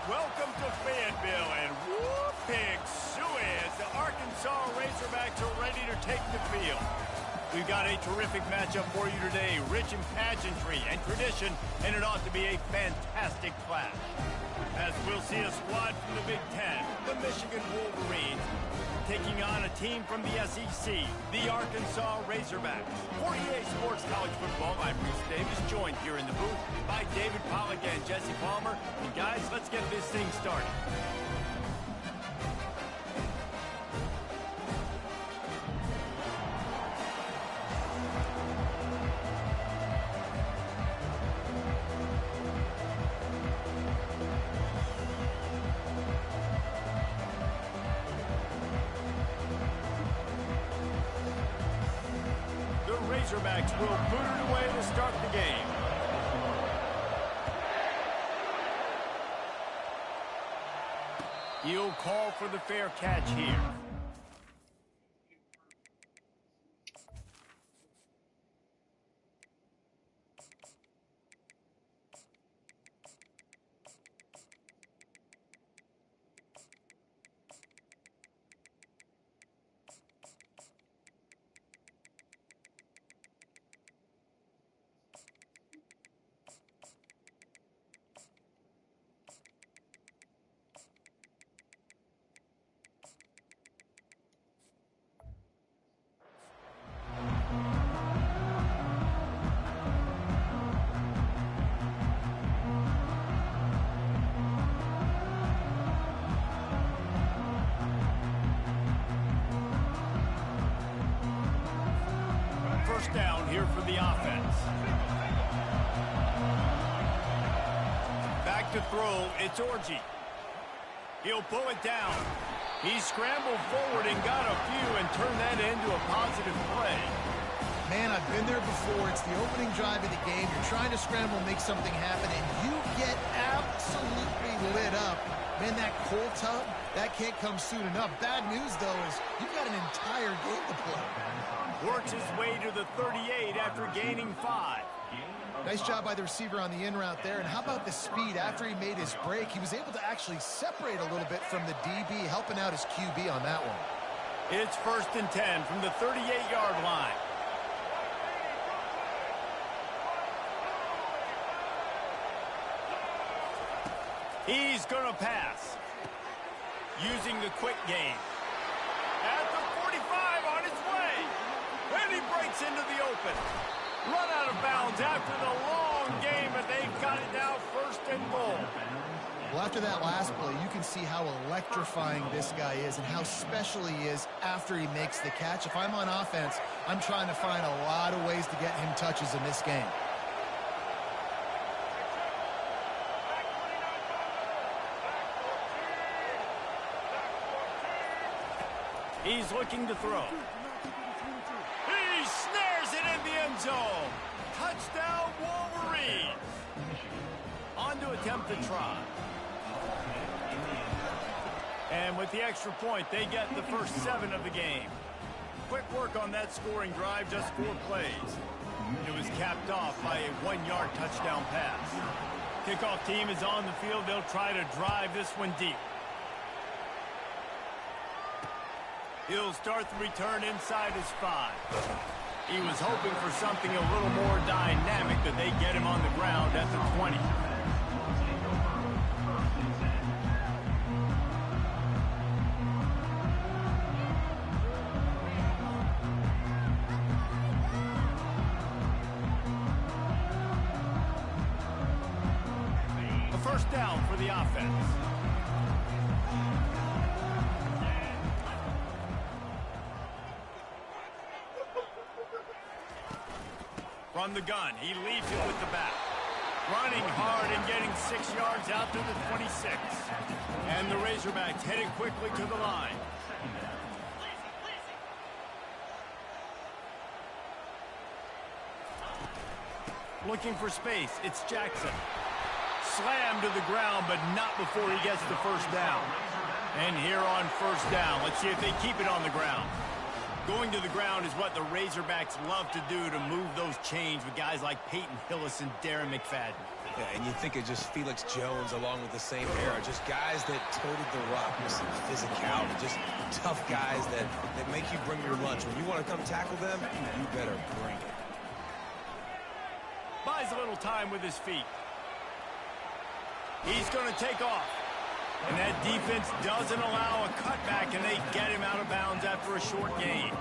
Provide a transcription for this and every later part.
Welcome to Fayetteville, and whoop, pig suey as the Arkansas Razorbacks are ready to take the field. We've got a terrific matchup for you today, rich in pageantry and tradition, and it ought to be a fantastic clash. As we'll see a squad from the Big Ten, the Michigan Wolverines, taking on a team from the SEC, the Arkansas Razorbacks. For EA Sports College Football, I'm Bruce Davis, joined here in the booth by David Pollack and Jesse Palmer. And guys, let's get this thing started. Razorbacks will put it away to start the game. He'll call for the fair catch here. Down here for the offense. Back to throw, it's Orji. He'll pull it down. He scrambled forward and got a few and turned that into a positive play. Man, I've been there before. It's the opening drive of the game. You're trying to scramble, make something happen, and you get absolutely lit up. Man, that cold tub, that can't come soon enough. Bad news, though, is you've got an entire game to play. Works his way to the 38 after gaining 5. Nice job by the receiver on the in route there. And how about the speed? After he made his break, he was able to actually separate a little bit from the DB, helping out his QB on that one. It's 1st and 10 from the 38-yard line. He's going to pass. Using the quick game. At the 45 on his way. And he breaks into the open. Run out of bounds after the long game, but they've got it now 1st and goal. Well, after that last play, you can see how electrifying this guy is and how special he is after he makes the catch. If I'm on offense, I'm trying to find a lot of ways to get him touches in this game. He's looking to throw. He snares it in the end zone. Touchdown, Wolverines. On to attempt the try. And with the extra point, they get the first 7 of the game. Quick work on that scoring drive, just 4 plays. It was capped off by a 1-yard touchdown pass. Kickoff team is on the field. They'll try to drive this one deep. He'll start the return inside his 5. He was hoping for something a little more dynamic, that they get him on the ground at the 20. A 1st down for the offense. From the gun, he leaves it with the back. Running hard and getting 6 yards out to the 26. And the Razorbacks headed quickly to the line. Looking for space, it's Jackson. Slammed to the ground, but not before he gets the 1st down. And here on 1st down, let's see if they keep it on the ground. Going to the ground is what the Razorbacks love to do, to move those chains with guys like Peyton Hillis and Darren McFadden. Yeah, and you think of just Felix Jones along with the same era, just guys that toted the rock with some physicality, just tough guys that make you bring your lunch. When you want to come tackle them, you better bring it. Buys a little time with his feet. He's going to take off. And that defense doesn't allow a cutback, and they get him out of bounds after a short gain.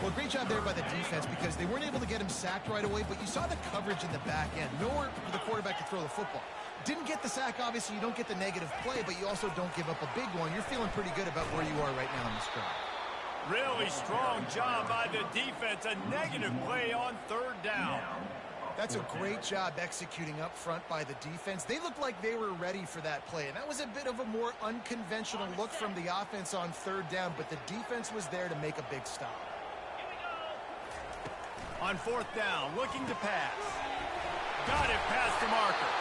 Well, great job there by the defense because they weren't able to get him sacked right away, but you saw the coverage in the back end. Nowhere for the quarterback to throw the football. Didn't get the sack, obviously. You don't get the negative play, but you also don't give up a big one. You're feeling pretty good about where you are right now in this drive. Really strong job by the defense. A negative play on third down. That's a great job executing up front by the defense. They looked like they were ready for that play, and that was a bit of a more unconventional look from the offense on third down, but the defense was there to make a big stop. On fourth down, looking to pass. Got it past the marker.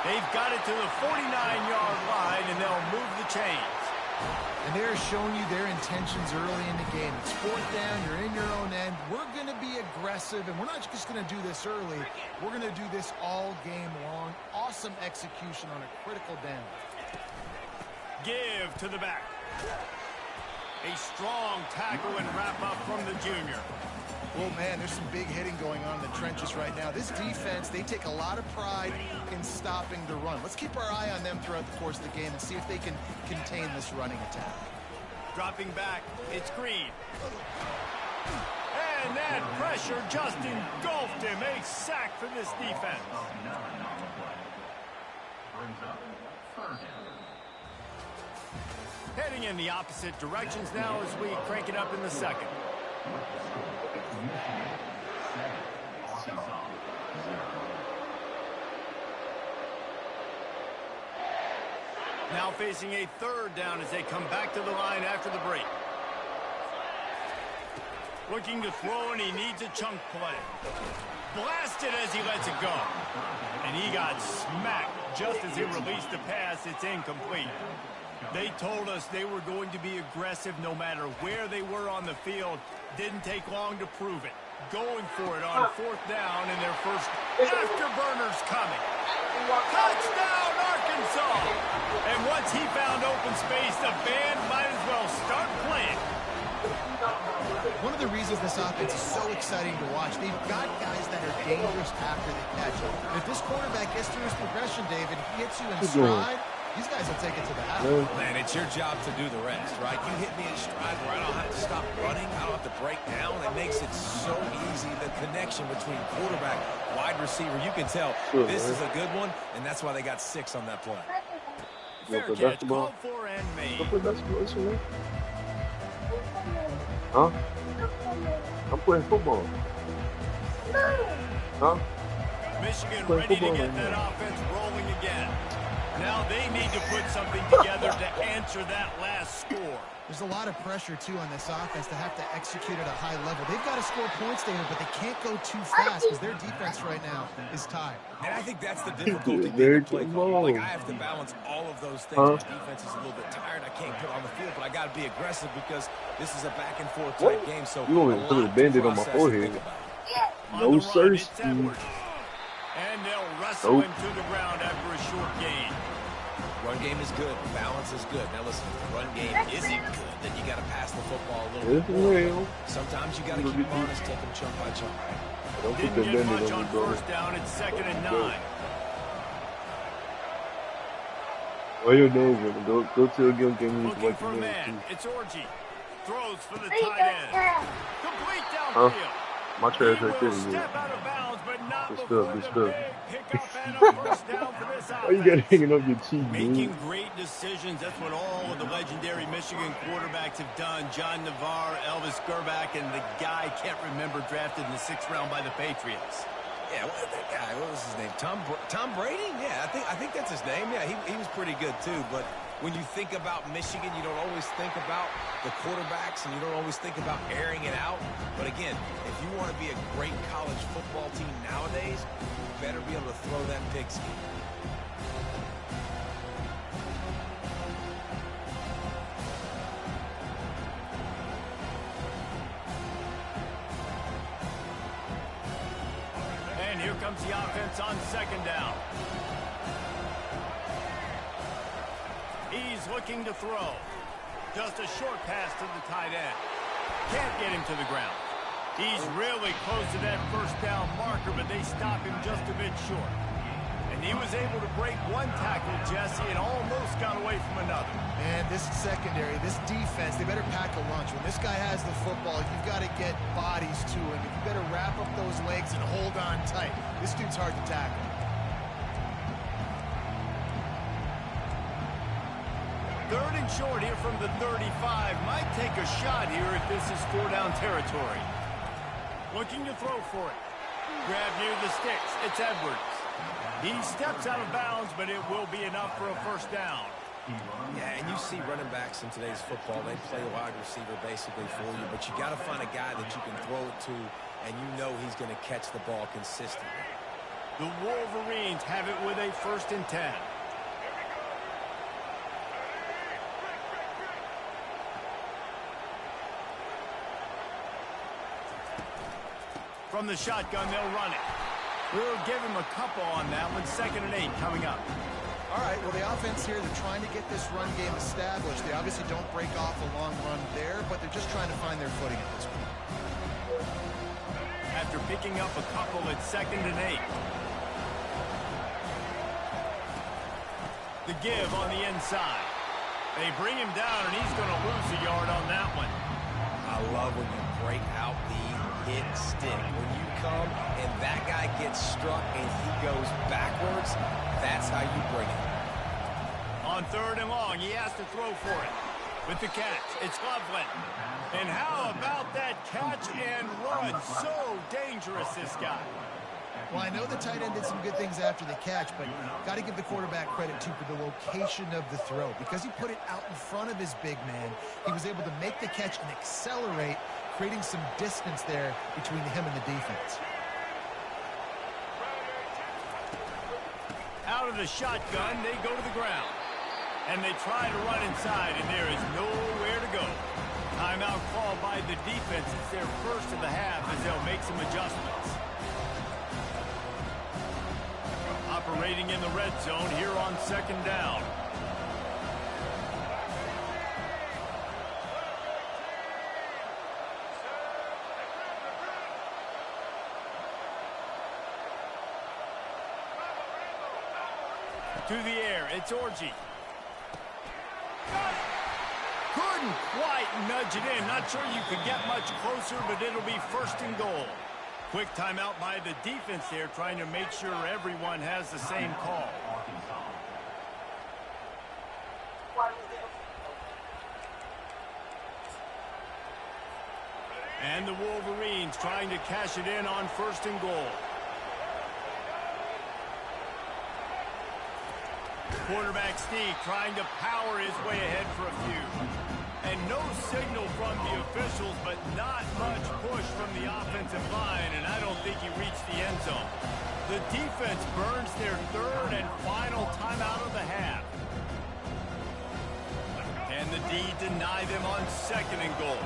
They've got it to the 49-yard line, and they'll move the chains. And they're showing you their intentions early in the game. It's fourth down, you're in your own end. We're going to be aggressive, and we're not just going to do this early. We're going to do this all game long. Awesome execution on a critical down. Give to the back. A strong tackle and wrap up from the junior. Oh, man, there's some big hitting going on in the trenches right now. This defense, they take a lot of pride in stopping the run. Let's keep our eye on them throughout the course of the game and see if they can contain this running attack. Dropping back, it's Green. And that pressure just engulfed him. A sack for this defense. Heading in the opposite directions now as we crank it up in the second. Now facing a third down as they come back to the line after the break. Looking to throw, and he needs a chunk play. Blasted as he lets it go. And he got smacked just as he released the pass. It's incomplete. They told us they were going to be aggressive no matter where they were on the field. Didn't take long to prove it. Going for it on fourth down, and their first afterburners coming. Touchdown, Arkansas! And once he found open space, the band might as well start playing. One of the reasons this offense is so exciting to watch, they've got guys that are dangerous after they catch it. If this quarterback gets through his progression, David, he hits you in stride, these guys will take it to the house. Man, it's your job to do the rest, right? You hit me in stride where I don't have to stop running. I don't have to break down. It makes it so easy. The connection between quarterback, wide receiver, you can tell this is a good one, and that's why they got 6 on that play. Fair catch, called for and made. Huh? I'm playing football. Huh? Michigan ready to get that offense rolling again. Now they need to put something together to answer that last score. There's a lot of pressure, too, on this offense to have to execute at a high level. They've got to score points, David, but they can't go too fast because their defense right now is tired. And I think that's the difficulty being a play call. Like, I have to balance all of those things. My defense is a little bit tired. I can't put on the field, but I got to be aggressive because this is a back-and-forth type game. So you want me to put a Band-Aid on my forehead? No, sir. And they'll wrestle him to the ground after a short gain. Run game is good. Balance is good. Now listen, if the run game isn't good, then you got to pass the football a little bit more. Sometimes you got to keep them honest, take them chunk by chunk. Didn't get much on first down. It's 2nd and 9. Where you doing? Go to a game. Looking for a man. It's Orji. Throws for the tight end. Complete downfield. My trash right there. Step out of bounds, but not Good stuff. pickup and a first down for this offense. Why you got hanging up your cheek, Making great decisions. That's what all of the legendary Michigan quarterbacks have done. John Navarre, Elvis Gerbach, and the guy I can't remember drafted in the 6th round by the Patriots. Yeah, that guy, what was his name? Tom Brady? Yeah, I think that's his name. Yeah, he was pretty good too. But when you think about Michigan, you don't always think about the quarterbacks, and you don't always think about airing it out. But again, if you want to be a great college football team nowadays, you better be able to throw that pigskin. comes the offense on second down. He's looking to throw. Just a short pass to the tight end. Can't get him to the ground. He's really close to that first down marker, but they stop him just a bit short. And he was able to break one tackle, Jesse, and almost got away from another. And this secondary, this defense, they better pack a lunch. When this guy has the football, you've got to get bodies to him. You better wrap up those legs and hold on tight. This dude's hard to tackle. Third and short here from the 35. Might take a shot here if this is 4-down territory. Looking to throw for it. Grab near the sticks. It's Edwards. He steps out of bounds, but it will be enough for a first down. Yeah, and you see running backs in today's football, they play a wide receiver basically for you, but you got to find a guy that you can throw it to, and you know he's going to catch the ball consistently. The Wolverines have it with a 1st and 10. From the shotgun, they'll run it. We'll give him a couple on that one. 2nd and 8 coming up. All right, well, the offense here, they're trying to get this run game established. They obviously don't break off a long run there, but they're just trying to find their footing at this point. After picking up a couple, it's 2nd and 8. The give on the inside. They bring him down, and he's going to lose a yard on that one. I love when you break out the hit stick. When you come and that guy gets struck and he goes backwards, that's how you bring it. On 3rd and long, he has to throw for it. With the catch, it's Loveland. And how about that catch and run? So dangerous, this guy. Well, I know the tight end did some good things after the catch, but got to give the quarterback credit, too, for the location of the throw. Because he put it out in front of his big man, he was able to make the catch and accelerate, creating some distance there between him and the defense. Out of the shotgun, they go to the ground. And they try to run inside, and there is nowhere to go. Timeout called by the defense. It's their first of the half as they'll make some adjustments. Operating in the red zone here on 2nd down. To the air, it's Orji. Couldn't quite nudge it in. Not sure you could get much closer, but it'll be 1st and goal. Quick timeout by the defense there, trying to make sure everyone has the same call. And the Wolverines trying to cash it in on 1st and goal. Quarterback sneak trying to power his way ahead for a few. And no signal from the officials, but not much push from the offensive line, and I don't think he reached the end zone. The defense burns their 3rd and final timeout of the half. And the D deny them on 2nd and goal.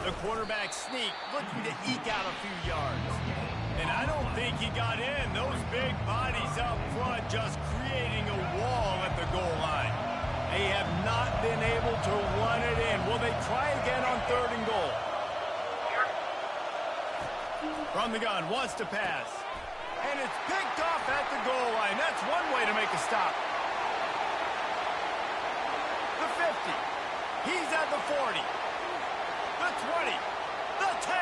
The quarterback sneak, looking to eke out a few yards. And I don't think he got in. Those big bodies up front just creating a wall at the goal line. They have not been able to run it in. Will they try again on 3rd and goal? From the gun, wants to pass. And it's picked off at the goal line. That's one way to make a stop. The 50. He's at the 40. The 20, the 10,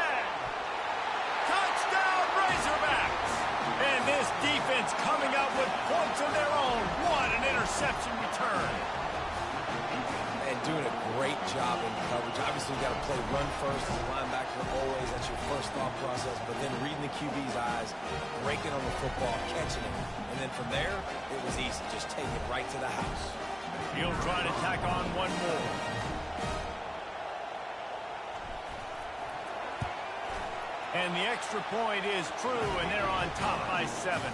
touchdown Razorbacks! And this defense coming up with points of their own. What an interception return. And doing a great job in coverage. Obviously, you got to play run first as a linebacker always. That's your first thought process. But then reading the QB's eyes, breaking on the football, catching it. And then from there, it was easy. Just take it right to the house. He'll try to tack on one more. And the extra point is true, and they're on top by 7.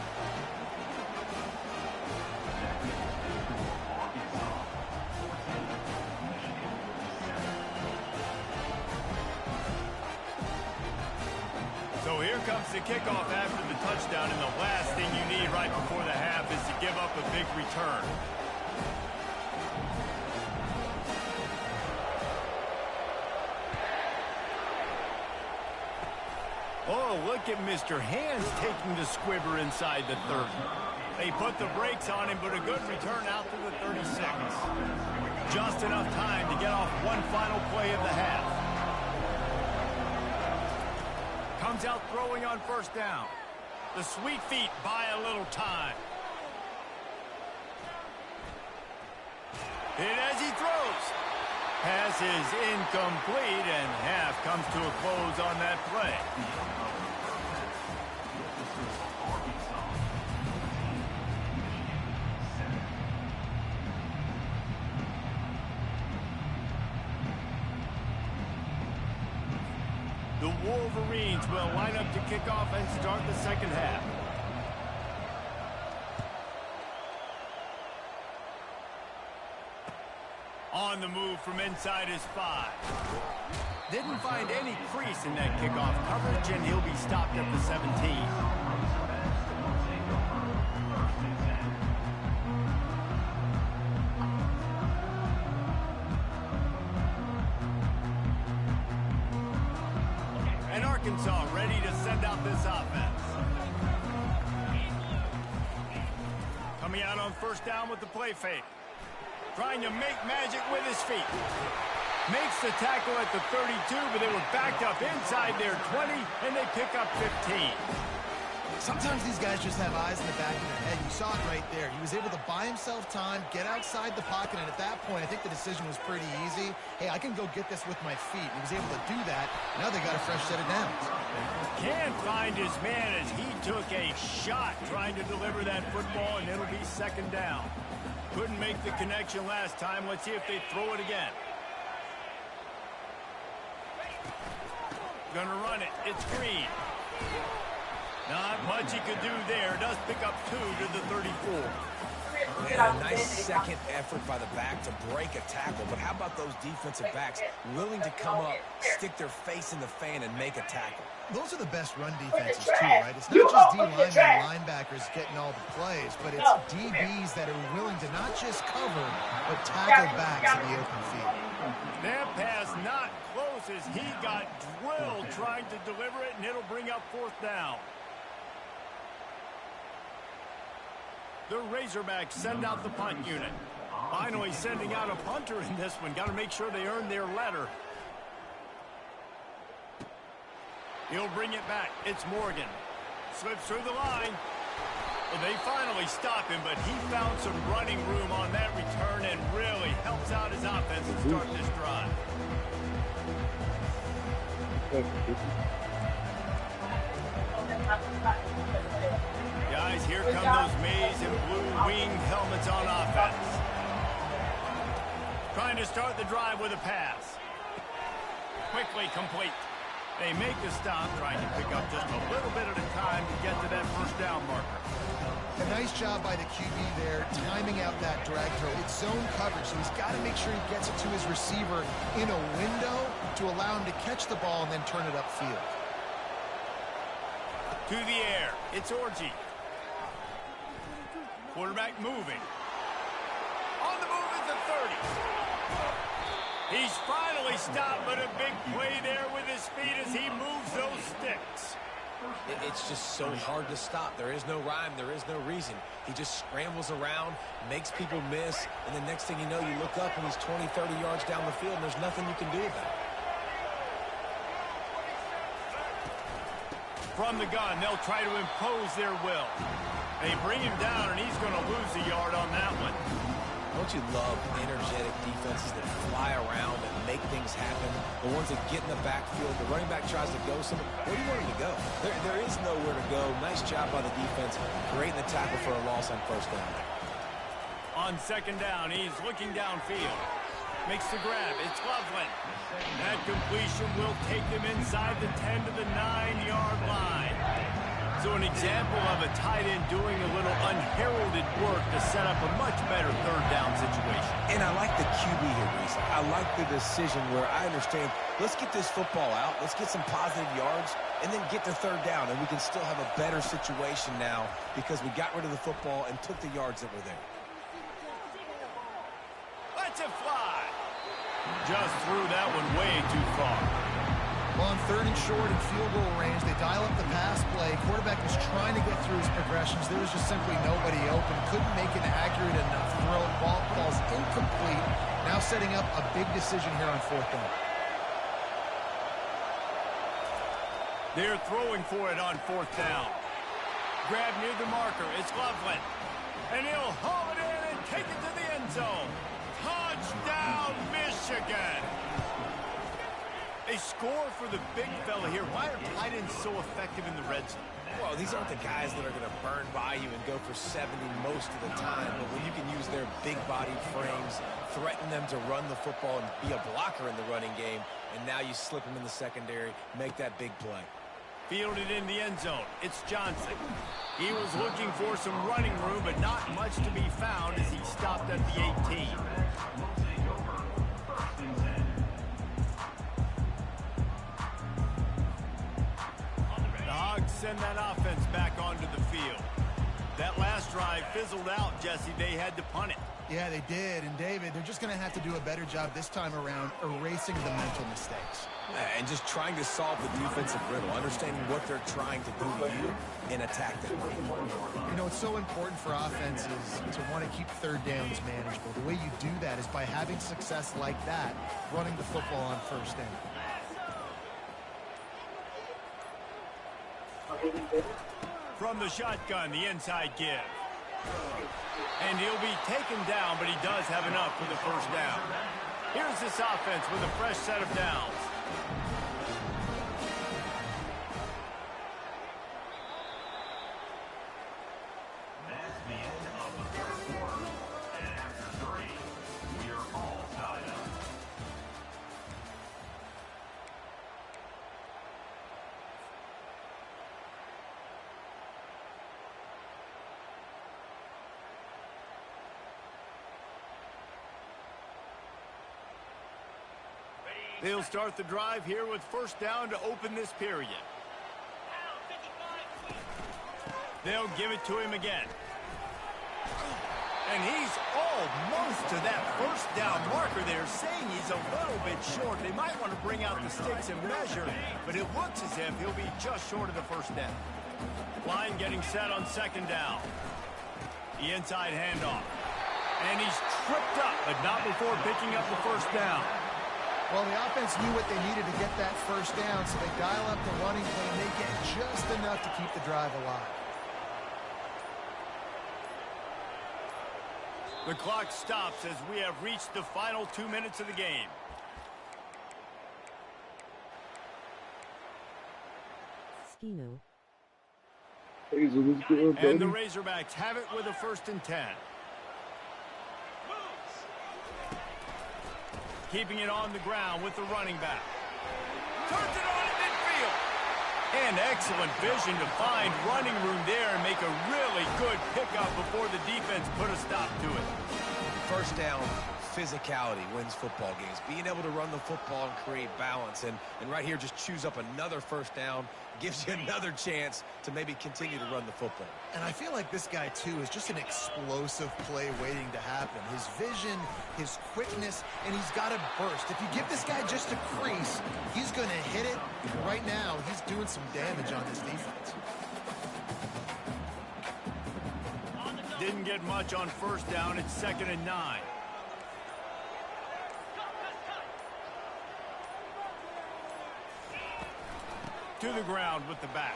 So here comes the kickoff after the touchdown, and the last thing you need right before the half is to give up a big return. Oh, look at Mr. Hands taking the squibber inside the 30. They put the brakes on him, but a good return out to the 36. Just enough time to get off one final play of the half. Comes out throwing on first down. The sweet feet buy a little time. Hit as he throws. Pass is incomplete, and half comes to a close on that play. The Wolverines will line up to kick off and start the second half. On the move from inside his 5. Didn't find any crease in that kickoff coverage, and he'll be stopped at the 17. And Arkansas ready to send out this offense. Coming out on first down with the play fake. Trying to make magic with his feet. Makes the tackle at the 32, but they were backed up inside their 20, and they pick up 15. Sometimes these guys just have eyes in the back of their head. You saw it right there. He was able to buy himself time, get outside the pocket, and at that point, I think the decision was pretty easy. Hey, I can go get this with my feet. He was able to do that. Now they got a fresh set of downs. Can't find his man as he took a shot trying to deliver that football, and it'll be second down. Couldn't make the connection last time. Let's see if they throw it again. Gonna run it. It's Green. Not much he could do there. Does pick up 2 to the 34. And a nice second effort by the back to break a tackle. But how about those defensive backs willing to come up, stick their face in the fan, and make a tackle? Those are the best run defenses, too, right? It's not just D-linemen and linebackers getting all the plays, but it's DBs that are willing to not just cover, but tackle backs in the open field. That pass not close as he got drilled trying to deliver it, and it'll bring up fourth down. The Razorbacks send out the punt unit. Finally sending out a punter in this one. Got to make sure they earn their letter. He'll bring it back. It's Morgan. Slips through the line. Well, they finally stop him, but he found some running room on that return and really helps out his offense to start this drive. Guys, here come those maize and blue winged helmets on offense. Trying to start the drive with a pass. Quickly complete. They make the stop, trying to pick up just a little bit at a time to get to that first down marker. A nice job by the QB there, timing out that drag throw. It's zone coverage, so he's got to make sure he gets it to his receiver in a window to allow him to catch the ball and then turn it upfield. To the air, it's Orji. Quarterback moving. On the move at the 30. He's finally stopped, but a big play there with his feet as he moves those sticks. It's just so hard to stop. There is no rhyme. There is no reason. He just scrambles around, makes people miss, and the next thing you know, you look up and he's 20, 30 yards down the field, and there's nothing you can do about it. From the gun, they'll try to impose their will. They bring him down, and he's going to lose a yard on that one. Don't you love energetic defenses that fly around and make things happen? The ones that get in the backfield, the running back tries to go somewhere. Where do you want him to go? There is nowhere to go. Nice job by the defense. Great in the tackle for a loss on first down. On second down, he's looking downfield. Makes the grab. It's Loveland. That completion will take them inside the 10 to the 9-yard line. So an example of a tight end doing a little unheralded work to set up a much better third down situation. And I like the QB here, Reese. I like the decision where I understand, let's get this football out, let's get some positive yards, and then get to third down, and we can still have a better situation now because we got rid of the football and took the yards that were there. Let's it fly. Just threw that one way too far. Well, on 3rd and short and field goal range, they dial up the pass play. Quarterback was trying to get through his progressions. There was just simply nobody open. Couldn't make an accurate enough throw. Ball falls incomplete. Now setting up a big decision here on 4th down. They're throwing for it on 4th down. Grab near the marker. It's Loveland. And he'll haul it in and take it to the end zone. Touchdown, Michigan. A score for the big fella here. Why are tight ends so effective in the red zone? Well, these aren't the guys that are going to burn by you and go for 70 most of the time. But when you can use their big-bodied frames, threaten them to run the football and be a blocker in the running game, and now you slip them in the secondary, make that big play. Fielded in the end zone. It's Johnson. He was looking for some running room, but not much to be found as he stopped at the 18. The Hogs send that offense back onto the field. That last drive fizzled out, Jesse. They had to punt it. Yeah, they did. And, David, they're just going to have to do a better job this time around erasing the mental mistakes. And just trying to solve the defensive riddle, understanding what they're trying to do to you and attack them. You know, it's so important for offenses to want to keep third downs manageable. The way you do that is by having success like that, running the football on 1st down. From the shotgun, the inside give. And he'll be taken down, but he does have enough for the 1st down. Here's this offense with a fresh set of downs. That's the end of the 3rd quarter. And after 3, we are all tied up. They'll start the drive here with 1st down to open this period. They'll give it to him again. And he's almost to that 1st down marker there, saying he's a little bit short. They might want to bring out the sticks and measure, but it looks as if he'll be just short of the 1st down. Line getting set on 2nd down. The inside handoff. And he's tripped up, but not before picking up the 1st down. Well, the offense knew what they needed to get that 1st down, so they dial up the running play, and they get just enough to keep the drive alive. The clock stops as we have reached the final 2 minutes of the game. Skino. Hazel, what's good, buddy? And the Razorbacks have it with a 1st and 10. Keeping it on the ground with the running back. Turns it on in midfield. And excellent vision to find running room there and make a really good pickup before the defense put a stop to it. 1st down, physicality wins football games. Being able to run the football and create balance. And right here, just choose up another 1st down. Gives you another chance to maybe continue to run the football. And I feel like this guy, too, is just an explosive play waiting to happen. His vision, his quickness, and he's got to burst. If you give this guy just a crease, he's going to hit it. Right now, he's doing some damage on this defense. Didn't get much on 1st down. It's 2nd and 9. To the ground with the back.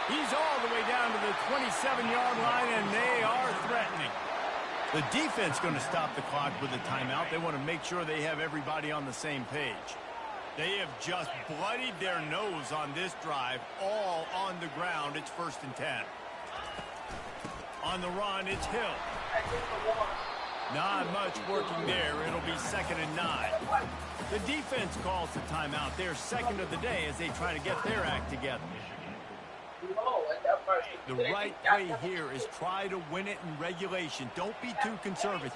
He's all the way down to the 27-yard line, and they are threatening. The defense going to stop the clock with a timeout. They want to make sure they have everybody on the same page. They have just bloodied their nose on this drive, all on the ground. It's 1st and 10. On the run, it's Hill. Not much working there. It'll be 2nd and 9. The defense calls the timeout. They're second of the day as they try to get their act together. The right play here is try to win it in regulation. Don't be too conservative.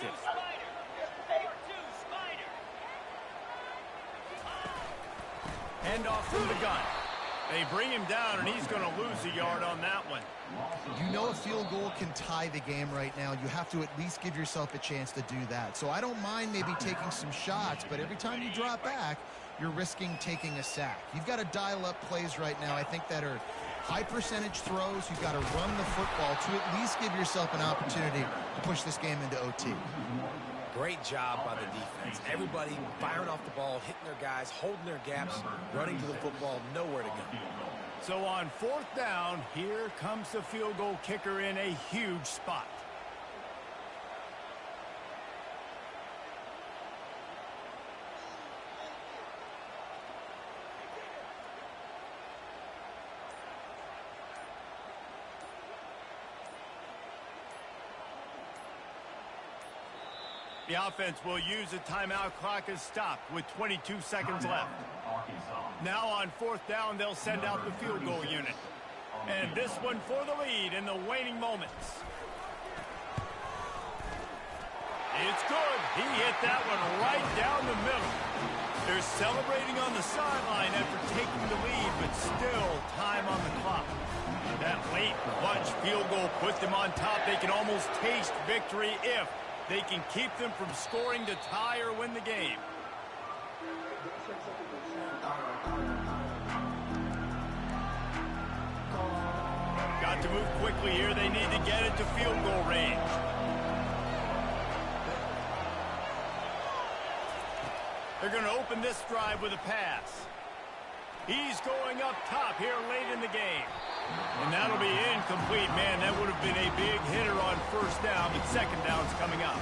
Hand off from the gun. They bring him down, and he's going to lose a yard on that one. You know a field goal can tie the game right now. You have to at least give yourself a chance to do that. So I don't mind maybe taking some shots, but every time you drop back, you're risking taking a sack. You've got to dial up plays right now, I think, that are high percentage throws. You've got to run the football to at least give yourself an opportunity to push this game into OT. Great job by the defense. Everybody firing off the ball, hitting their guys, holding their gaps, running to the football, nowhere to go. So on 4th down, here comes the field goal kicker in a huge spot. The offense will use a timeout. Clock is stopped with 22 seconds left. Now on 4th down, they'll send out the field goal unit. And this one for the lead in the waning moments. It's good. He hit that one right down the middle. They're celebrating on the sideline after taking the lead, but still time on the clock. That late clutch field goal put them on top. They can almost taste victory if they can keep them from scoring to tie or win the game. Got to move quickly here. They need to get it to field goal range. They're going to open this drive with a pass. He's going up top here late in the game. And that'll be incomplete. Man, that would have been a big hitter on 1st down, but 2nd down's coming up.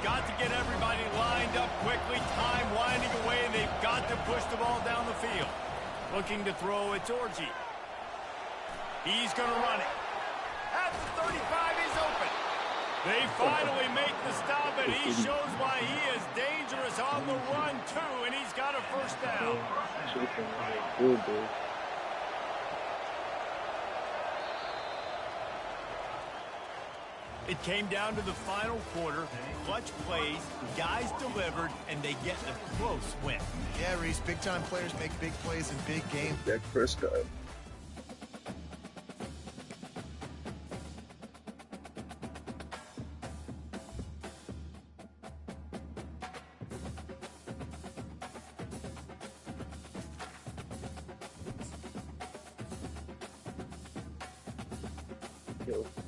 Got to get everybody lined up quickly. Time winding away, and they've got to push the ball down the field. Looking to throw, it's Orji. He's going to run it. At the 35, he's open. They finally make the stop, and he shows why he is dangerous on the run, too, and he's got a 1st down. It came down to the final quarter. Clutch plays, guys delivered, and they get a close win. Yeah, Reese, big-time players make big plays in big games. Dak Prescott.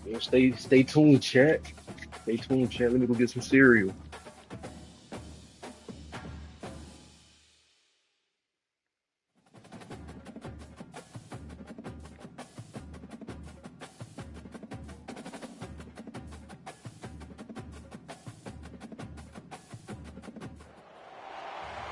Yo, stay tuned, chat. Stay tuned, chat. Let me go get some cereal.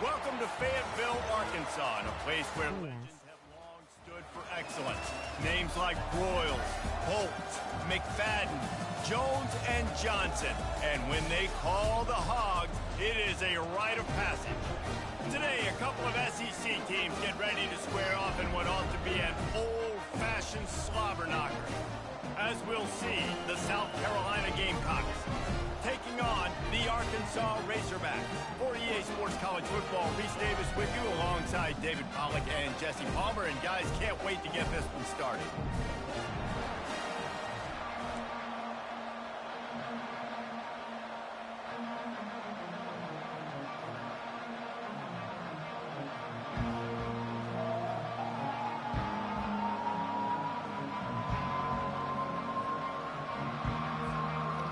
Welcome to Fayetteville, Arkansas, a place where legends have long stood for excellence. Names like Broyles, Holtz, McFadden, Jones, and Johnson. And when they call the Hogs, it is a rite of passage. Today, a couple of SEC teams get ready to square off in what ought to be an old-fashioned slobber knocker. As we'll see, the South Carolina Gamecocks taking on the Arkansas Razorbacks. For EA Sports College Football, Reese Davis with you alongside David Pollack and Jesse Palmer. And guys, can't wait to get this one started.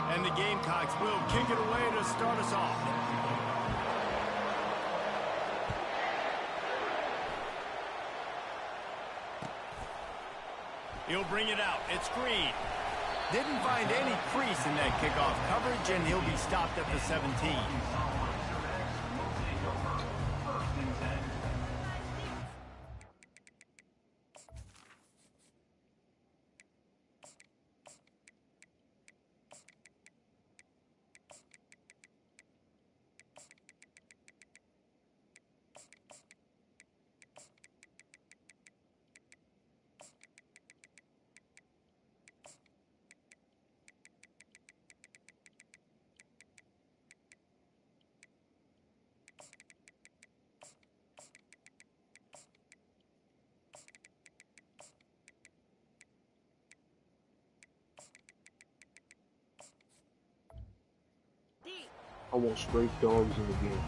And the Gamecocks will kick it away to start us off. He'll bring it out. It's Green. Didn't find any crease in that kickoff coverage, and he'll be stopped at the 17. I want straight dogs in the game.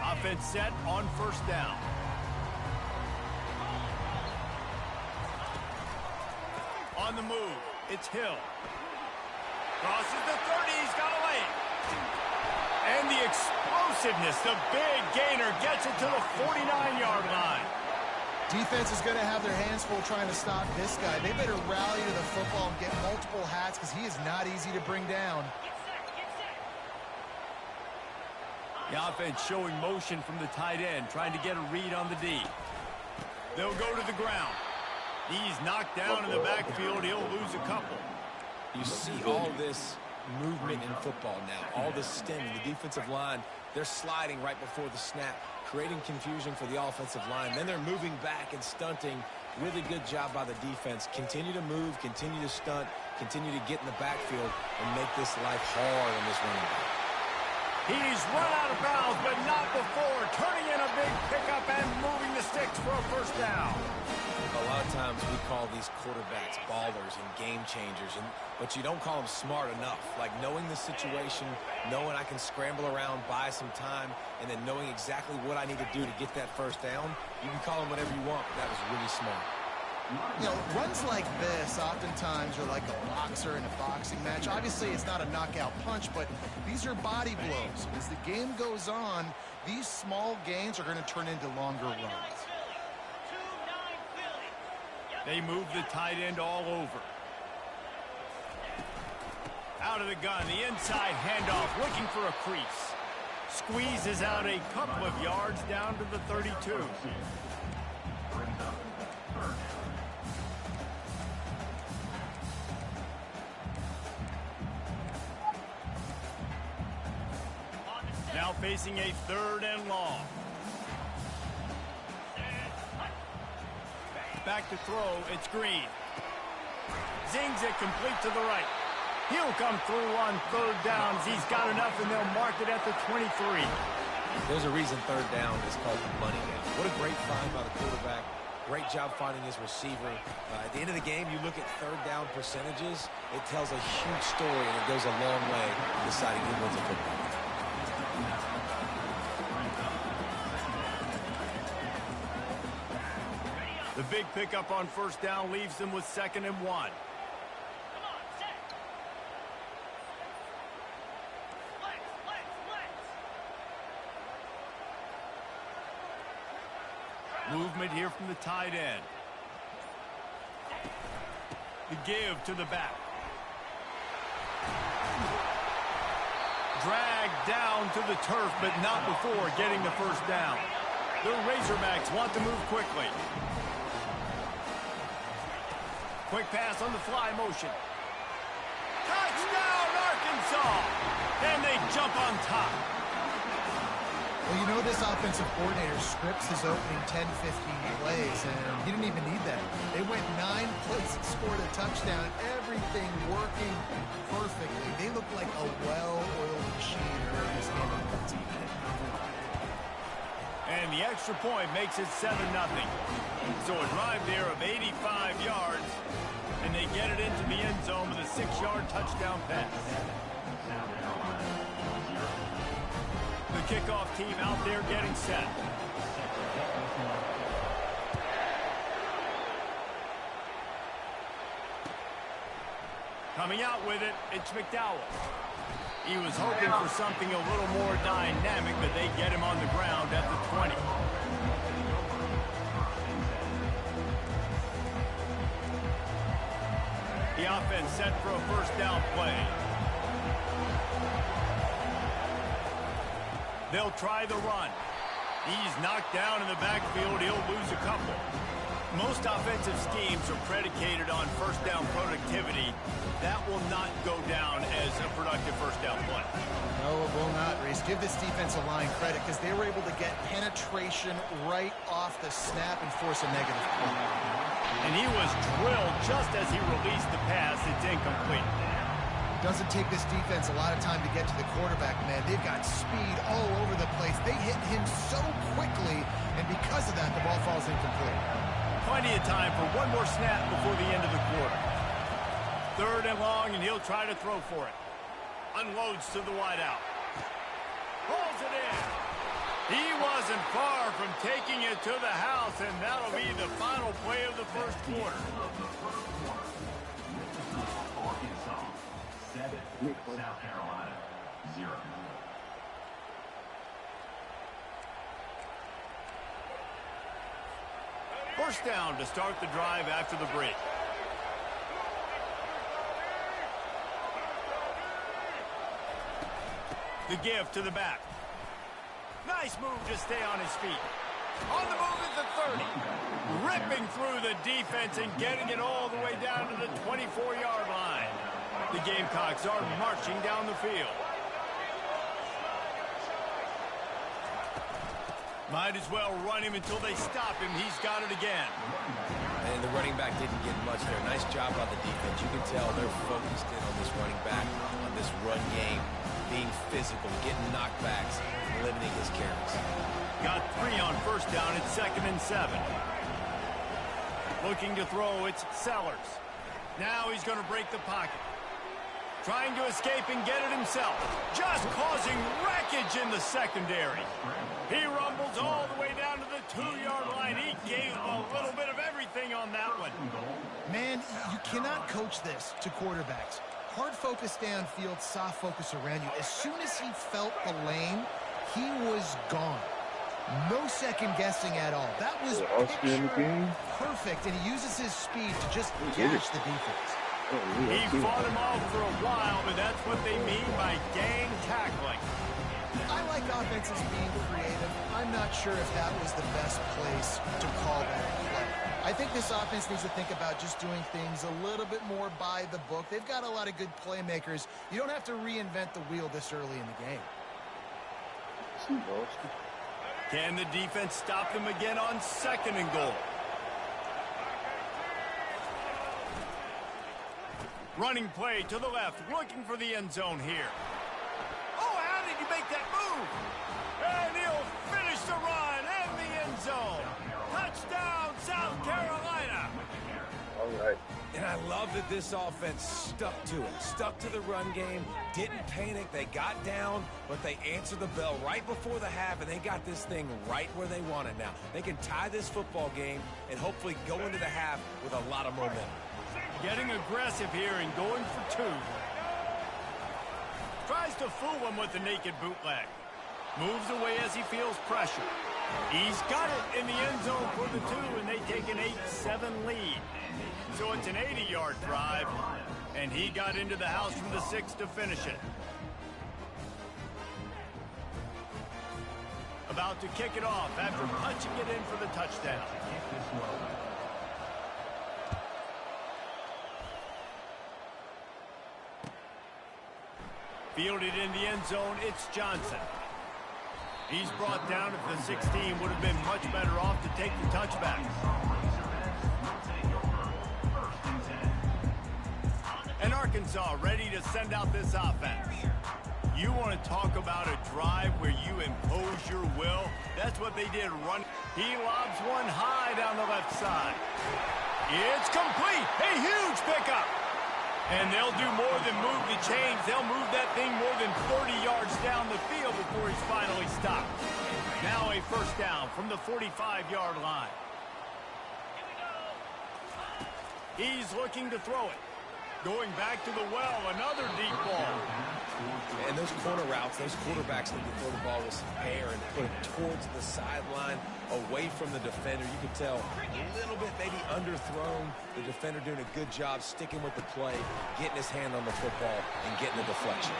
Offense set on first down. On the move, it's Hill. Crosses the 30, he's got away. And the explosiveness, the big gainer gets it to the 49-yard line. Defense is going to have their hands full trying to stop this guy. They better rally to the football and get multiple hats because he is not easy to bring down. The offense showing motion from the tight end, trying to get a read on the D. They'll go to the ground. He's knocked down in the backfield. He'll lose a couple. You see all this movement in football now, all this stemming. The defensive line, they're sliding right before the snap, creating confusion for the offensive line. Then they're moving back and stunting. Really good job by the defense. Continue to move, continue to stunt, continue to get in the backfield and make this life hard on this running back. He's run out of bounds, but not before. Turning in a big pickup and moving the sticks for a first down. A lot of times we call these quarterbacks ballers and game changers, but you don't call them smart enough. Like knowing the situation, knowing I can scramble around, buy some time, and then knowing exactly what I need to do to get that first down. You can call them whatever you want, but that was really smart. You know, runs like this oftentimes are like a boxer in a boxing match. Obviously, it's not a knockout punch, but these are body blows. As the game goes on, these small gains are going to turn into longer runs. They move the tight end all over. Out of the gun, the inside handoff, looking for a crease. Squeezes out a couple of yards down to the 32. Now facing a third and long. Back to throw, it's Green. Zings it complete to the right. He'll come through on third downs. He's got enough, and they'll mark it at the 23. There's a reason third down is called the money down. What a great find by the quarterback. Great job finding his receiver. At the end of the game, you look at third down percentages. It tells a huge story, and it goes a long way in deciding who wins a football. The big pickup on first down leaves them with 2nd and 1. Movement here from the tight end. The give to the back. Dragged down to the turf, but not before getting the first down. The Razorbacks want to move quickly. Quick pass on the fly motion. Touchdown, Arkansas! And they jump on top. Well, you know this offensive coordinator scripts his opening 10, 15 plays, and he didn't even need that. They went 9 plays and scored a touchdown. Everything working perfectly. They look like a well-oiled machine early this game of the team. And the extra point makes it 7-0. So a drive there of 85 yards, and they get it into the end zone with a 6-yard touchdown pass. The kickoff team out there getting set. Coming out with it, it's McDowell. He was hoping for something a little more dynamic, but they get him on the ground at the 20. The offense set for a first down play. They'll try the run. He's knocked down in the backfield. He'll lose a couple. Most offensive schemes are predicated on first down productivity. That will not go down as a productive first down play. No, it will not, Reese. Give this defensive line credit because they were able to get penetration right off the snap and force a negative play. And he was drilled just as he released the pass. It's incomplete. Doesn't take this defense a lot of time to get to the quarterback, man. They've got speed all over the place. They hit him so quickly, and because of that, the ball falls incomplete. Plenty of time for one more snap before the end of the quarter. 3rd and long, and he'll try to throw for it. Unloads to the wideout. Pulls it in. He wasn't far from taking it to the house, and that'll be the final play of the first quarter. Arkansas 7, South Carolina 0. First down to start the drive after the break. The give to the back. Nice move to stay on his feet. On the move at the 30. Ripping through the defense and getting it all the way down to the 24-yard line. The Gamecocks are marching down the field. Might as well run him until they stop him. He's got it again. And the running back didn't get much there. Nice job by the defense. You can tell they're focused in on this running back, on this run game, being physical, getting knockbacks, limiting his carries. Got 3 on first down. It's 2nd and 7. Looking to throw, it's Sellers. Now he's going to break the pocket. Trying to escape and get it himself. Just causing wreckage in the secondary. He rumbles all the way down to the 2-yard line. He gave a little bit of everything on that one. Man, you cannot coach this to quarterbacks. Hard focus downfield, soft focus around you. As soon as he felt the lane, he was gone. No second guessing at all. That was perfect, and he uses his speed to just gash the defense. He fought him off for a while, but that's what they mean by gang tackling. I like offenses being creative. I'm not sure if that was the best place to call that play. I think this offense needs to think about just doing things a little bit more by the book. They've got a lot of good playmakers. You don't have to reinvent the wheel this early in the game. Can the defense stop them again on 2nd and goal? Running play to the left, looking for the end zone here. Oh, how did he make that move? And he'll finish the run and the end zone. Touchdown, South Carolina. All right. And I love that this offense stuck to it, stuck to the run game, didn't panic. They got down, but they answered the bell right before the half, and they got this thing right where they want it now. They can tie this football game and hopefully go into the half with a lot of momentum. Getting aggressive here and going for 2. Tries to fool him with the naked bootleg. Moves away as he feels pressure. He's got it in the end zone for the 2, and they take an 8-7 lead. So it's an 80-yard drive, and he got into the house from the 6 to finish it. About to kick it off after punching it in for the touchdown. Fielded in the end zone, it's Johnson. He's brought down. If the 16 would have been much better off to take the touchback. And Arkansas ready to send out this offense. You want to talk about a drive where you impose your will? That's what they did. He lobs one high down the left side. It's complete. A huge pickup. And they'll do more than move the chains. They'll move that thing more than 30 yards down the field before he's finally stopped. Now a first down from the 45-yard line. He's looking to throw it. Going back to the well, another deep ball. And those corner routes, those quarterbacks need to throw the ball with some air and put it towards the sideline, away from the defender. You can tell a little bit maybe underthrown. The defender doing a good job sticking with the play, getting his hand on the football, and getting the deflection.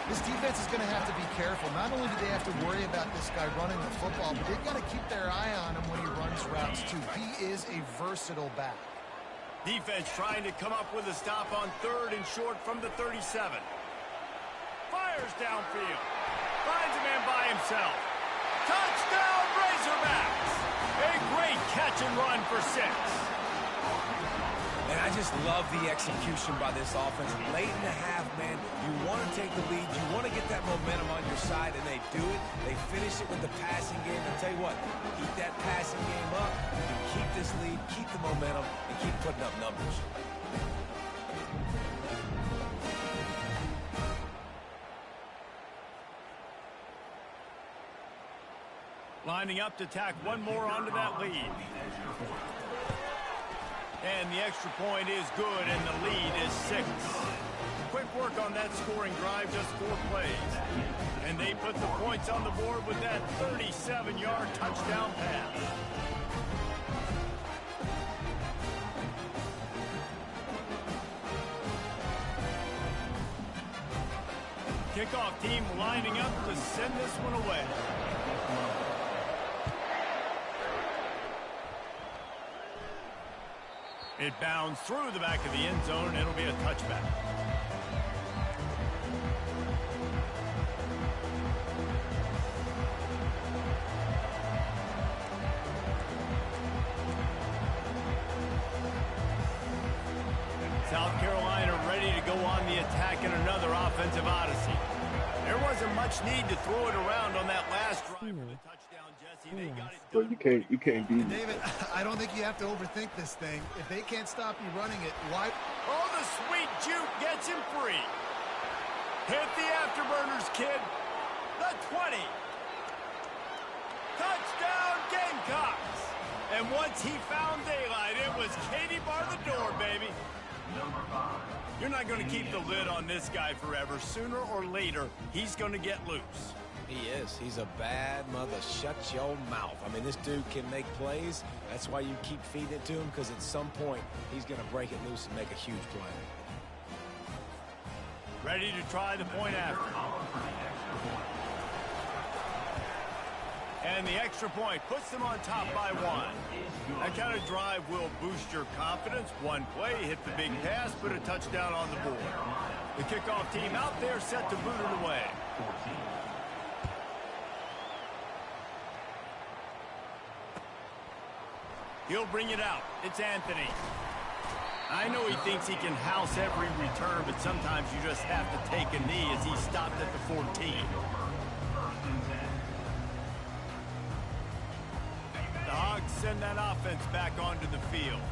This defense is going to have to be careful. Not only do they have to worry about this guy running the football, but they've got to keep their eye on him when he runs routes, too. He is a versatile back. Defense trying to come up with a stop on 3rd and short from the 37. Fires downfield. Finds a man by himself. Touchdown, Razorbacks! A great catch and run for 6. And I just love the execution by this offense. Late in the half, man, you want to take the lead. You want to get that momentum on your side, and they do it. They finish it with the passing game. I'll tell you what, keep that passing game up. You keep this lead, keep the momentum, and keep putting up numbers. Lining up to tack one more onto that lead. And the extra point is good, and the lead is 6. Quick work on that scoring drive, just 4 plays. And they put the points on the board with that 37-yard touchdown pass. Kickoff team lining up to send this one away. It bounds through the back of the end zone, and it'll be a touchback. South Carolina ready to go on the attack in another offensive odyssey. There wasn't much need to throw it around on that last drive for the touchdown, Jesse. They got it So done. you can't beat me. David, I don't think you have to overthink this thing. If they can't stop you running it, why? Oh, the sweet juke gets him free. Hit the afterburners, kid. The 20. Touchdown, Gamecocks. And once he found daylight, it was Katie bar the door, baby. You're not going to keep the lid on this guy forever. Sooner or later, he's going to get loose. He is. He's a bad mother. Shut your mouth. I mean, this dude can make plays. That's why you keep feeding it to him, because at some point, he's going to break it loose and make a huge play. Ready to try the point after. And the extra point puts them on top by 1. That kind of drive will boost your confidence. One play, hit the big pass, put a touchdown on the board. The kickoff team out there set to boot it away. He'll bring it out. It's Anthony. I know he thinks he can house every return, but sometimes you just have to take a knee as he stopped at the 14. The Hogs send that offense back onto the field.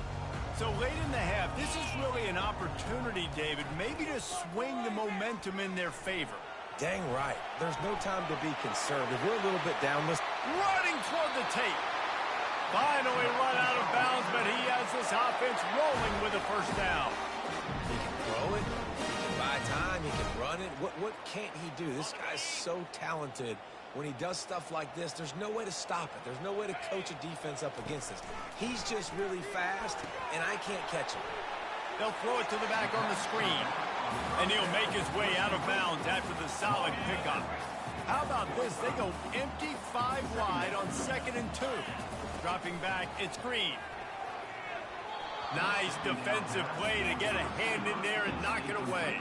So late in the half, this is really an opportunity, David, maybe to swing the momentum in their favor. Dang right. There's no time to be conservative. We're a little bit down. Running toward the tape. Finally run out of bounds, but he has this offense rolling with a first down. He can throw it. He can buy time. He can run it. What can't he do? This guy's so talented. When he does stuff like this, there's no way to stop it. There's no way to coach a defense up against this. He's just really fast, and I can't catch him. They'll throw it to the back on the screen. And he'll make his way out of bounds after the solid pickup. How about this? They go empty 5 wide on 2nd and 2. Dropping back, it's Green. Nice defensive play to get a hand in there and knock it away.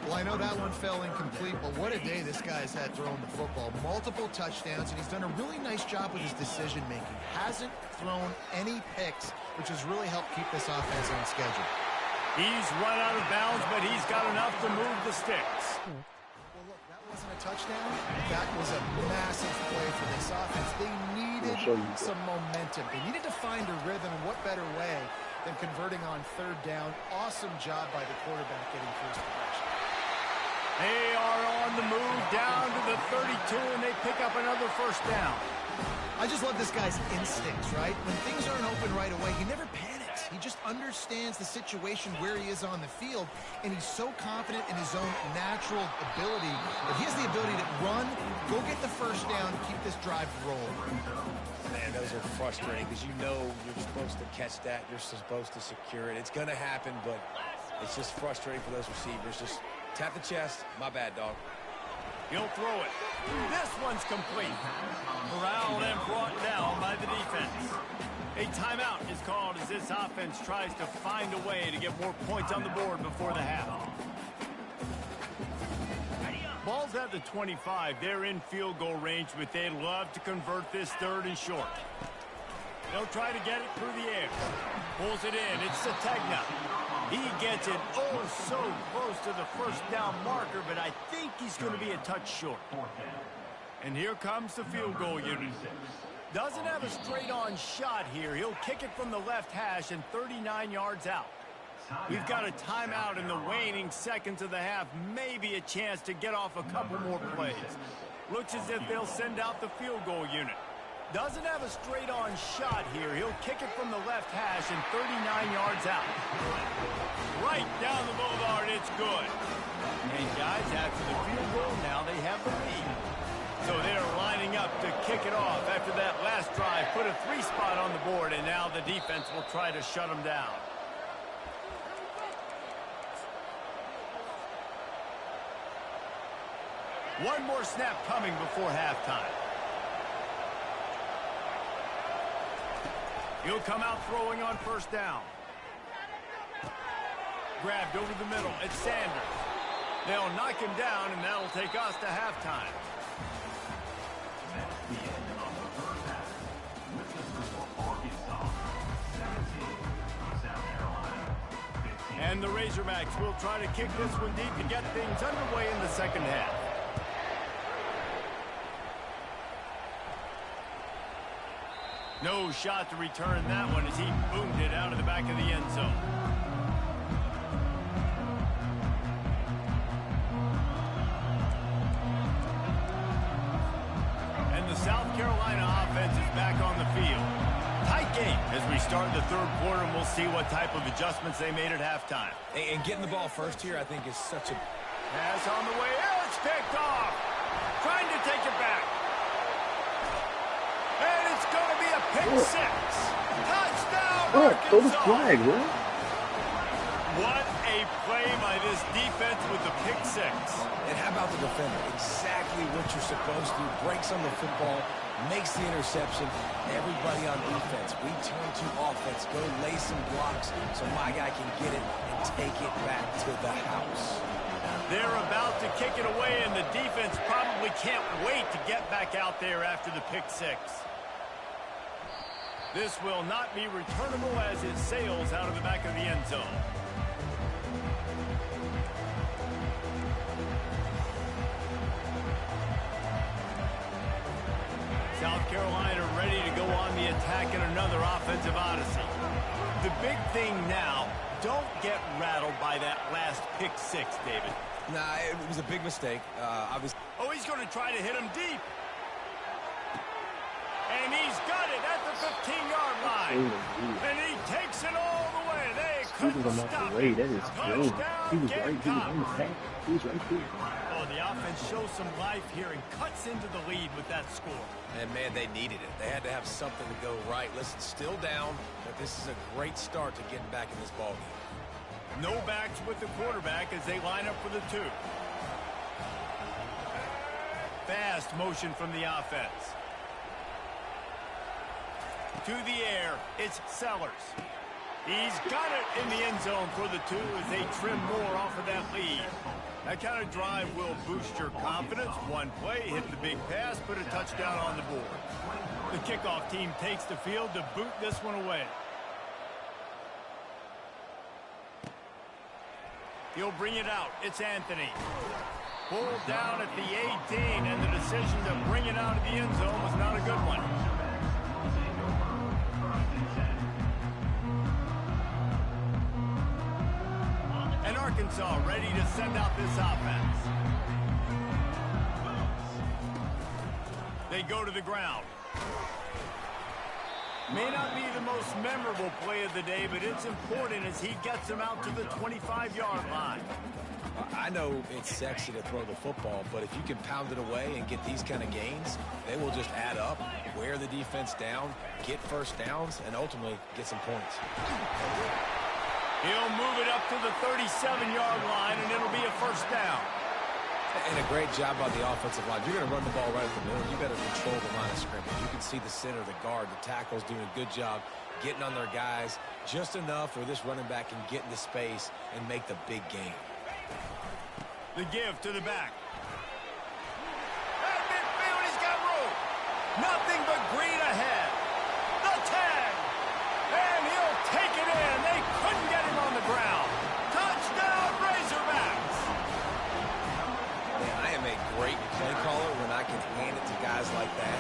Well, I know that one fell incomplete, but what a day this guy's had throwing the football. Multiple touchdowns, and he's done a really nice job with his decision-making. Hasn't thrown any picks, which has really helped keep this offense on schedule. He's run out of bounds, but he's got enough to move the sticks. Well, look, that wasn't a touchdown. That was a massive play for this offense. They needed some momentum. They needed to find a rhythm, and what better way than converting on 3rd down. Awesome job by the quarterback getting first progression. They are on the move down to the 32, and they pick up another first down. I just love this guy's instincts, right? When things aren't open right away, he never panics. He just understands the situation where he is on the field, and he's so confident in his own natural ability that he has the ability to run, go get the first down, keep this drive rolling. Man, those are frustrating because you know you're supposed to catch that. You're supposed to secure it. It's going to happen, but it's just frustrating for those receivers. Just tap the chest. My bad, dog. He'll throw it. This one's complete. Corralled and brought down by the defense. A timeout is called as this offense tries to find a way to get more points on the board before the half. Ball's at the 25. They're in field goal range, but they'd love to convert this 3rd and short. They'll try to get it through the air. Pulls it in. It's Sategna. He gets it so close to the first down marker, but I think he's going to be a touch short. And here comes the field goal unit. Doesn't have a straight-on shot here. He'll kick it from the left hash and 39 yards out. We've got a timeout in the waning seconds of the half. Maybe a chance to get off a couple more plays. Looks as if they'll send out the field goal unit. Doesn't have a straight-on shot here. He'll kick it from the left hash and 39 yards out. Right down the boulevard, it's good. And guys, after the field goal, now they have the lead. So they're lining up to kick it off after that last drive. Put a 3-spot on the board, and now the defense will try to shut them down. One more snap coming before halftime. He'll come out throwing on first down. Grabbed over the middle. It's Sanders. They'll knock him down, and that'll take us to halftime. That's the end of the first half. With the score, Arkansas 17, South Carolina 15. And the Razorbacks will try to kick this one deep to get things underway in the second half. No shot to return that one as he boomed it out of the back of the end zone. And the South Carolina offense is back on the field. Tight game as we start the third quarter, and we'll see what type of adjustments they made at halftime. And getting the ball first here, I think, is such a... Pass on the way. Oh, it's picked off. Trying to take it back. And it's going to be a pick six. Touchdown, Arkansas. Throw the flag, bro. What a play by this defense with the pick six. And how about the defender? Exactly what you're supposed to do. Breaks on the football, makes the interception. Everybody on defense, we turn to offense. Go lay some blocks so my guy can get it and take it back to the house. They're about to kick it away, and the defense probably can't wait to get back out there after the pick six. This will not be returnable as it sails out of the back of the end zone. South Carolina ready to go on the attack in another offensive odyssey. The big thing now, don't get rattled by that last pick six, David. Nah, it was a big mistake. Obviously. Oh, he's going to try to hit him deep. And he's got it at the 15-yard line. And he takes it all the way. They couldn't stop it. That is good. He was right here on the pack. He was right here. Oh, the offense shows some life here and cuts into the lead with that score. And, man, they needed it. They had to have something to go right. Listen, still down, but this is a great start to getting back in this ballgame. No backs with the quarterback as they line up for the two. Fast motion from the offense. To the air, it's Sellers. He's got it in the end zone for the two as they trim more off of that lead. That kind of drive will boost your confidence. One play, hit the big pass, put a touchdown on the board. The kickoff team takes the field to boot this one away. He'll bring it out. It's Anthony. Pulled down at the 18, and the decision to bring it out of the end zone was not a good one. And Arkansas ready to send out this offense. They go to the ground. May not be the most memorable play of the day, but it's important as he gets them out to the 25-yard line. I know it's sexy to throw the football, but if you can pound it away and get these kind of gains, they will just add up, wear the defense down, get first downs, and ultimately get some points. He'll move it up to the 37-yard line, and it'll be a first down. And a great job by the offensive line. If you're going to run the ball right at the middle, you better control the line of scrimmage. You can see the center, the guard, the tackles doing a good job getting on their guys just enough where this running back can get into space and make the big game. The give to the back. At midfield, he's got room. Nothing but green ahead. The 10. And he'll take it in. They couldn't get him on the ground. Touchdown, Razorbacks. Man, I am a great play caller when I can hand it to guys like that.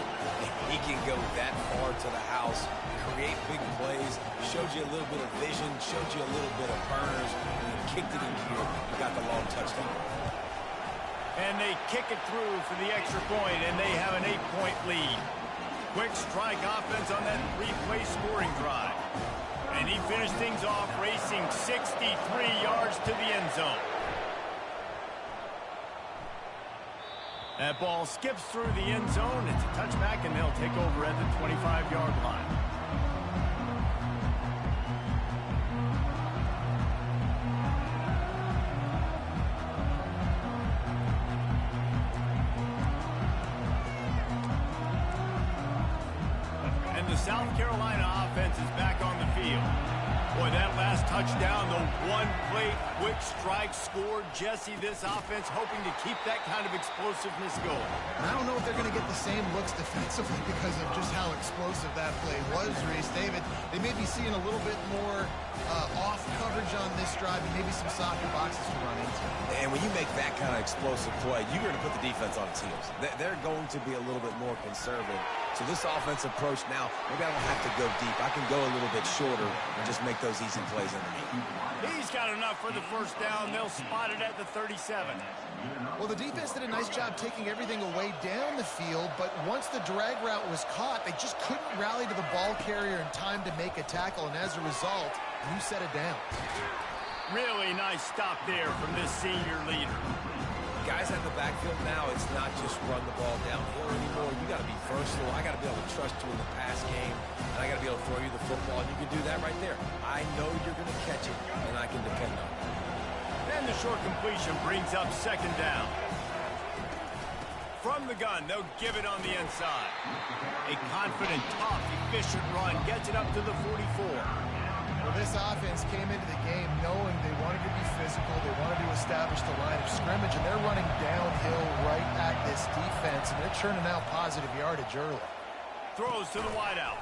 He can go that far to the house, create big plays, showed you a little bit of vision, showed you a little bit of burners, and you kicked it in here. You got the long touchdown. And they kick it through for the extra point, and they have an 8-point lead. Quick strike offense on that three-play scoring drive. And he finished things off racing 63 yards to the end zone. That ball skips through the end zone. It's a touchback, and they'll take over at the 25-yard line. And the South Carolina offense is back on the field. Boy, that last touchdown, the one-play quick strike scored. Jesse, this offense hoping to keep that kind of explosiveness going. And I don't know if they're going to get the same looks defensively because of just how explosive that play was, Reese. David, they may be seeing a little bit more off coverage on this drive and maybe some softer boxes to run into. And when you make that kind of explosive play, you're going to put the defense on its heels. They're going to be a little bit more conservative. So this offense approach now, maybe I don't have to go deep. I can go a little bit shorter and just make those easy plays underneath. He's got enough for the first down. They'll spot it at the 37. Well, the defense did a nice job taking everything away down the field, but once the drag route was caught, they just couldn't rally to the ball carrier in time to make a tackle, and as a result, you set it down. Really nice stop there from this senior leader. Guys at the backfield now, it's not just run the ball downhill anymore. You got to be versatile. I got to be able to trust you in the pass game, and I got to be able to throw you the football, and you can do that right there. I know you're going to catch it, and I can depend on it. And the short completion brings up second down. From the gun, they'll give it on the inside. A confident, tough, efficient run gets it up to the 44. Well, this offense came into the game knowing they wanted to be physical, they wanted to establish the line of scrimmage, and they're running downhill right at this defense, and they're churning out positive yardage early. Throws to the wideout.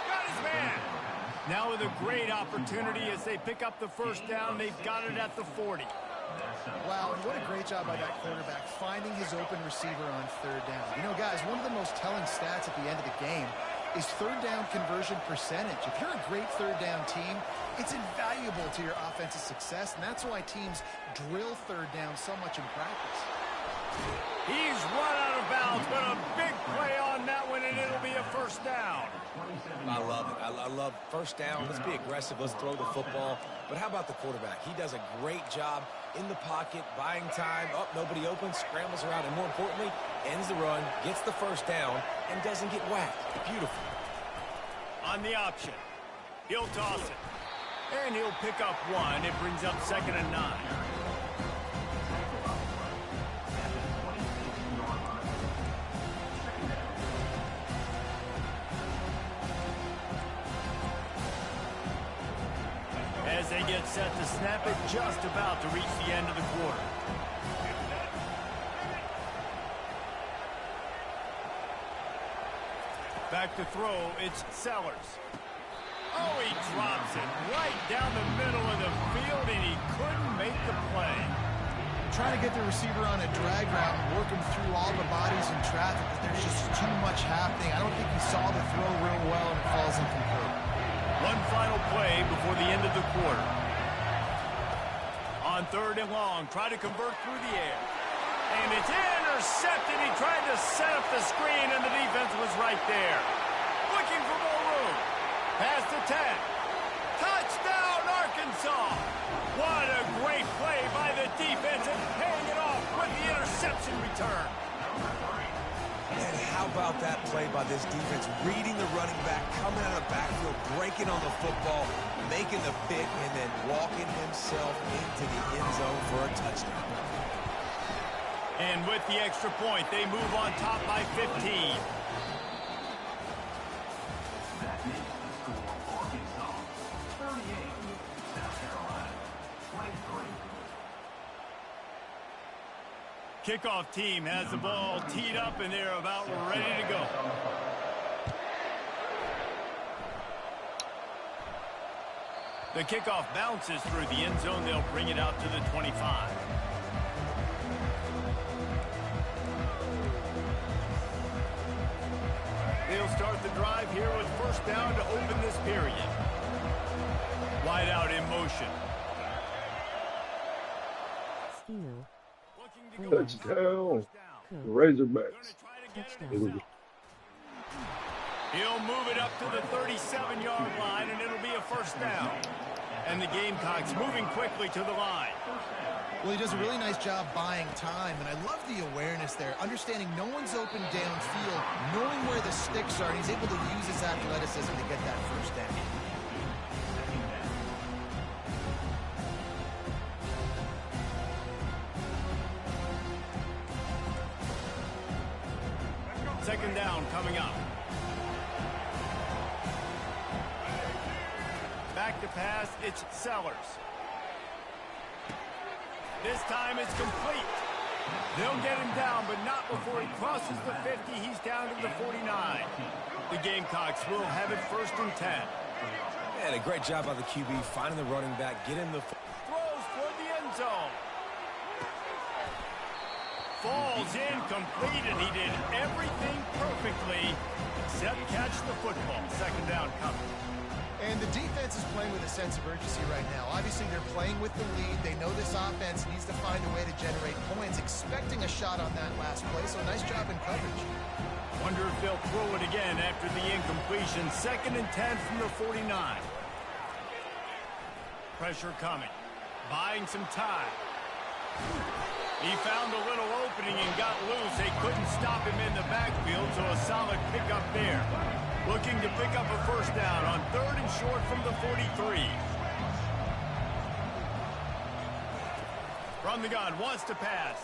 Got his man. Now with a great opportunity as they pick up the first down, they've got it at the 40. Wow, and what a great job by that quarterback finding his open receiver on third down. You know, guys, one of the most telling stats at the end of the game is third down conversion percentage. If you're a great third down team, it's invaluable to your offensive success, and that's why teams drill third down so much in practice. He's run out of bounds, but a big play on that one, and it'll be a first down. I love it. I love first down. Let's be aggressive. Let's throw the football. But how about the quarterback? He does a great job in the pocket, buying time. Oh, nobody open, scrambles around, and more importantly, ends the run, gets the first down, and doesn't get whacked. Beautiful. On the option, he'll toss it. And he'll pick up one. It brings up 2nd and 9. As they get set to snap it, just about to reach the end of the quarter. Back to throw, it's Sellers. Oh, he drops it right down the middle of the field, and he couldn't make the play. Trying to get the receiver on a drag route and work him through all the bodies in traffic, but there's just too much happening. I don't think he saw the throw real well, and it falls incomplete. One final play before the end of the quarter. On 3rd and long, try to convert through the air. And it's intercepted. He tried to set up the screen, and the defense was right there. Looking for more room. Pass to 10. Touchdown, Arkansas. What a great play by the defense and paying it off with the interception return. And how about that play by this defense? Reading the running back, coming out of the backfield, breaking on the football, making the pick, and then walking himself into the end zone for a touchdown. And with the extra point, they move on top by 15. That makes the score Arkansas 38, South Carolina 23. Kickoff team has the ball teed up, and they're about ready to go. The kickoff bounces through the end zone. They'll bring it out to the 25. They'll start the drive here with first down to open this period. Wide out in motion. Skino. Looking to go Touchdown. first down. Cook. Razorbacks. Gonna try to get it Touchdown. himself. He'll move it up to the 37-yard line, and it'll be a first down. And the Gamecocks moving quickly to the line. Well, he does a really nice job buying time, and I love the awareness there, understanding no one's open downfield, knowing where the sticks are, and he's able to use his athleticism to get that first down. Second down coming up. Back to pass, it's Sellers. This time it's complete. They'll get him down, but not before he crosses the 50. He's down to the 49. The Gamecocks will have it first and 10. And a great job by the QB finding the running back, getting the... Throws toward the end zone. Falls incomplete, and he did everything perfectly except catch the football. Second down coming. And the defense is playing with a sense of urgency right now. Obviously, they're playing with the lead. They know this offense needs to find a way to generate points, expecting a shot on that last play, so nice job in coverage. Wonder if they'll throw it again after the incompletion. Second and 10 from the 49. Pressure coming. Buying some time. He found a little opening and got loose. They couldn't stop him in the backfield, so a solid pickup there. Looking to pick up a first down on third and short from the 43. From the gun, wants to pass.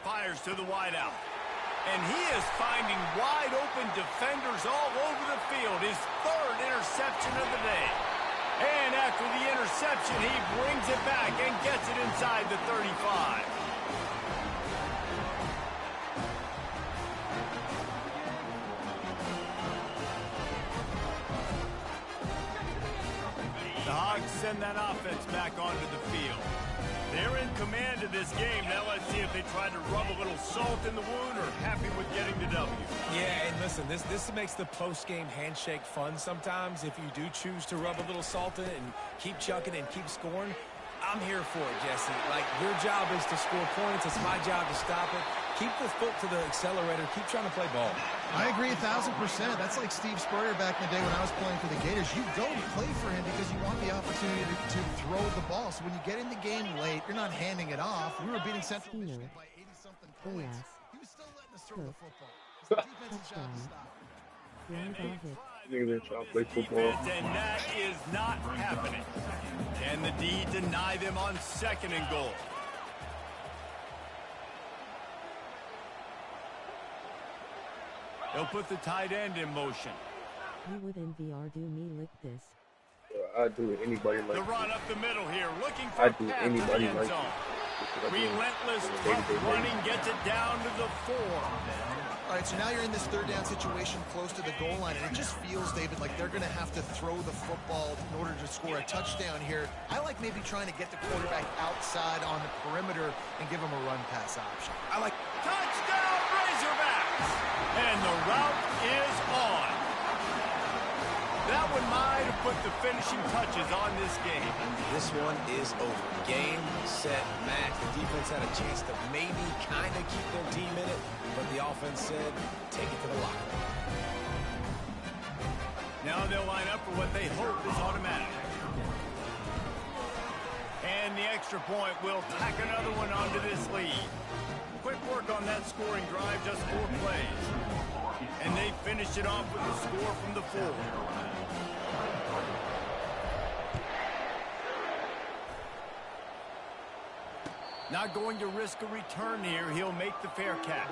Fires to the wideout. And he is finding wide open defenders all over the field. His third interception of the day. And after the interception, he brings it back and gets it inside the 35. The Hogs send that offense back onto the field. They're in command of this game. Now let's see if they try to rub a little salt in the wound or happy with getting the W. Yeah, and listen, this makes the post-game handshake fun sometimes. If you do choose to rub a little salt in it and keep chucking and keep scoring, I'm here for it, Jesse. Like, your job is to score points. It's my job to stop it. Keep the foot to the accelerator. Keep trying to play ball. I agree 1,000%. That's like Steve Spurrier back in the day when I was playing for the Gators. You go to play for him because you want the opportunity to throw the ball. So when you get in the game late, you're not handing it off. We were beating Central Michigan by 80-something points. He was still letting us throw the football. It's the defense's job to stop it. Niggas ain't trying to play football. And that is not happening. Can the D deny them on second and goal? They'll put the tight end in motion. You would NVR do me like this. I do anybody like The run up the middle here, looking for I a do path anybody to the end like zone. this. Relentless, Day-to-day tough basis. running gets it down to the 4. All right, so now you're in this third down situation close to the goal line, and it just feels, David, like they're going to have to throw the football in order to score a touchdown here. I like maybe trying to get the quarterback outside on the perimeter and give him a run-pass option. I like... Touchdown, Razorbacks! And the route is on. That one might have put the finishing touches on this game. This one is over. Game, set, match. The defense had a chance to maybe kind of keep their team in it, but the offense said, take it to the locker room. Now they'll line up for what they hope is automatic. And the extra point will tack another one onto this lead. Quick work on that scoring drive, just 4 plays. And they finish it off with a score from the 4. Not going to risk a return here. He'll make the fair catch.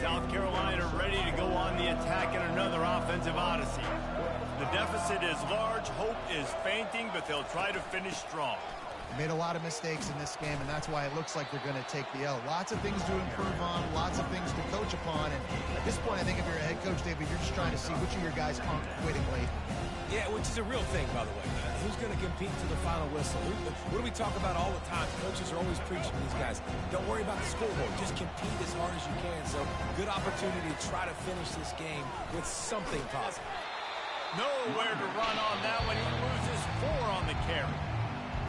South Carolina ready to go on the attack in another offensive odyssey. The deficit is large. Hope is fainting, but they'll try to finish strong. They made a lot of mistakes in this game, and that's why it looks like they're going to take the L. Lots of things to improve on, lots of things to coach upon, and at this point, I think if you're a head coach, David, you're just trying to see which of your guys aren't quitting late. Yeah, which is a real thing, by the way. Who's going to compete to the final whistle? What do we talk about all the time? Coaches are always preaching to these guys. Don't worry about the scoreboard. Just compete as hard as you can. So, good opportunity to try to finish this game with something positive. Nowhere to run on that one. He loses 4 on the carry.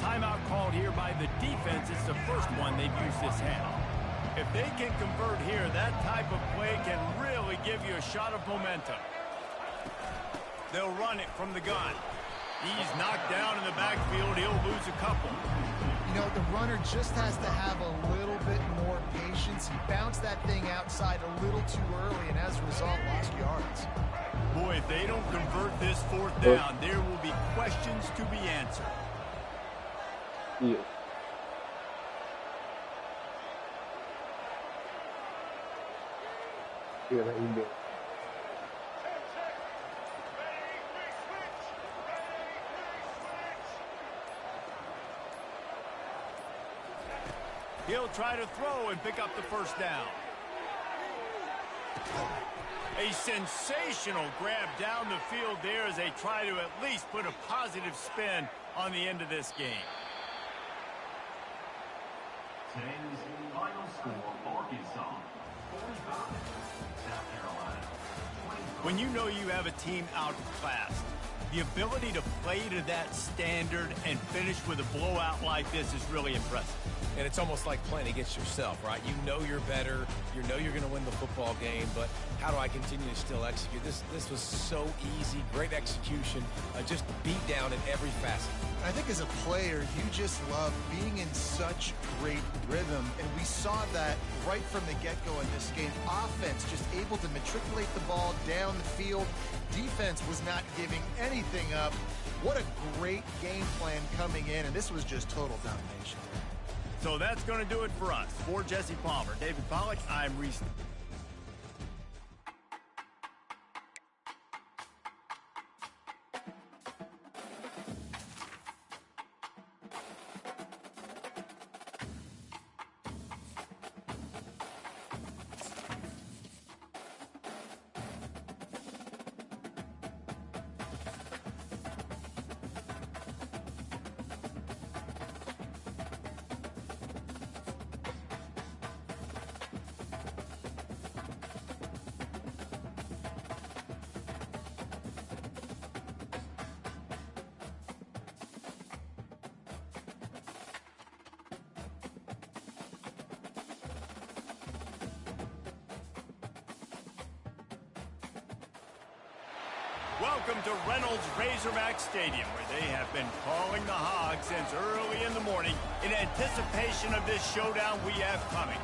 Timeout called here by the defense. It's the first one they've used this half. If they can convert here, that type of play can really give you a shot of momentum. They'll run it from the gun. He's knocked down in the backfield. He'll lose a couple. You know, the runner just has to have a little bit more patience. He bounced that thing outside a little too early, and as a result, lost yards. Boy, if they don't convert this fourth down, there will be questions to be answered. Yeah. Yeah, that you go. He'll try to throw and pick up the first down. A sensational grab down the field there as they try to at least put a positive spin on the end of this game. Today's final score, Arkansas 45, South Carolina 24. When you know you have a team outclassed, the ability to play to that standard and finish with a blowout like this is really impressive. And it's almost like playing against yourself, right? You know you're better. You know you're going to win the football game, but how do I continue to still execute? This was so easy, great execution, just beat down in every facet. I think as a player, you just love being in such great rhythm, and we saw that right from the get-go in this game. Offense just able to matriculate the ball down the field. Defense was not giving anything up. What a great game plan coming in, and this was just total domination. So that's going to do it for us. For Jesse Palmer, David Pollack, I'm Reese. Welcome to Reynolds Razorback Stadium, where they have been calling the Hogs since early in the morning in anticipation of this showdown we have coming.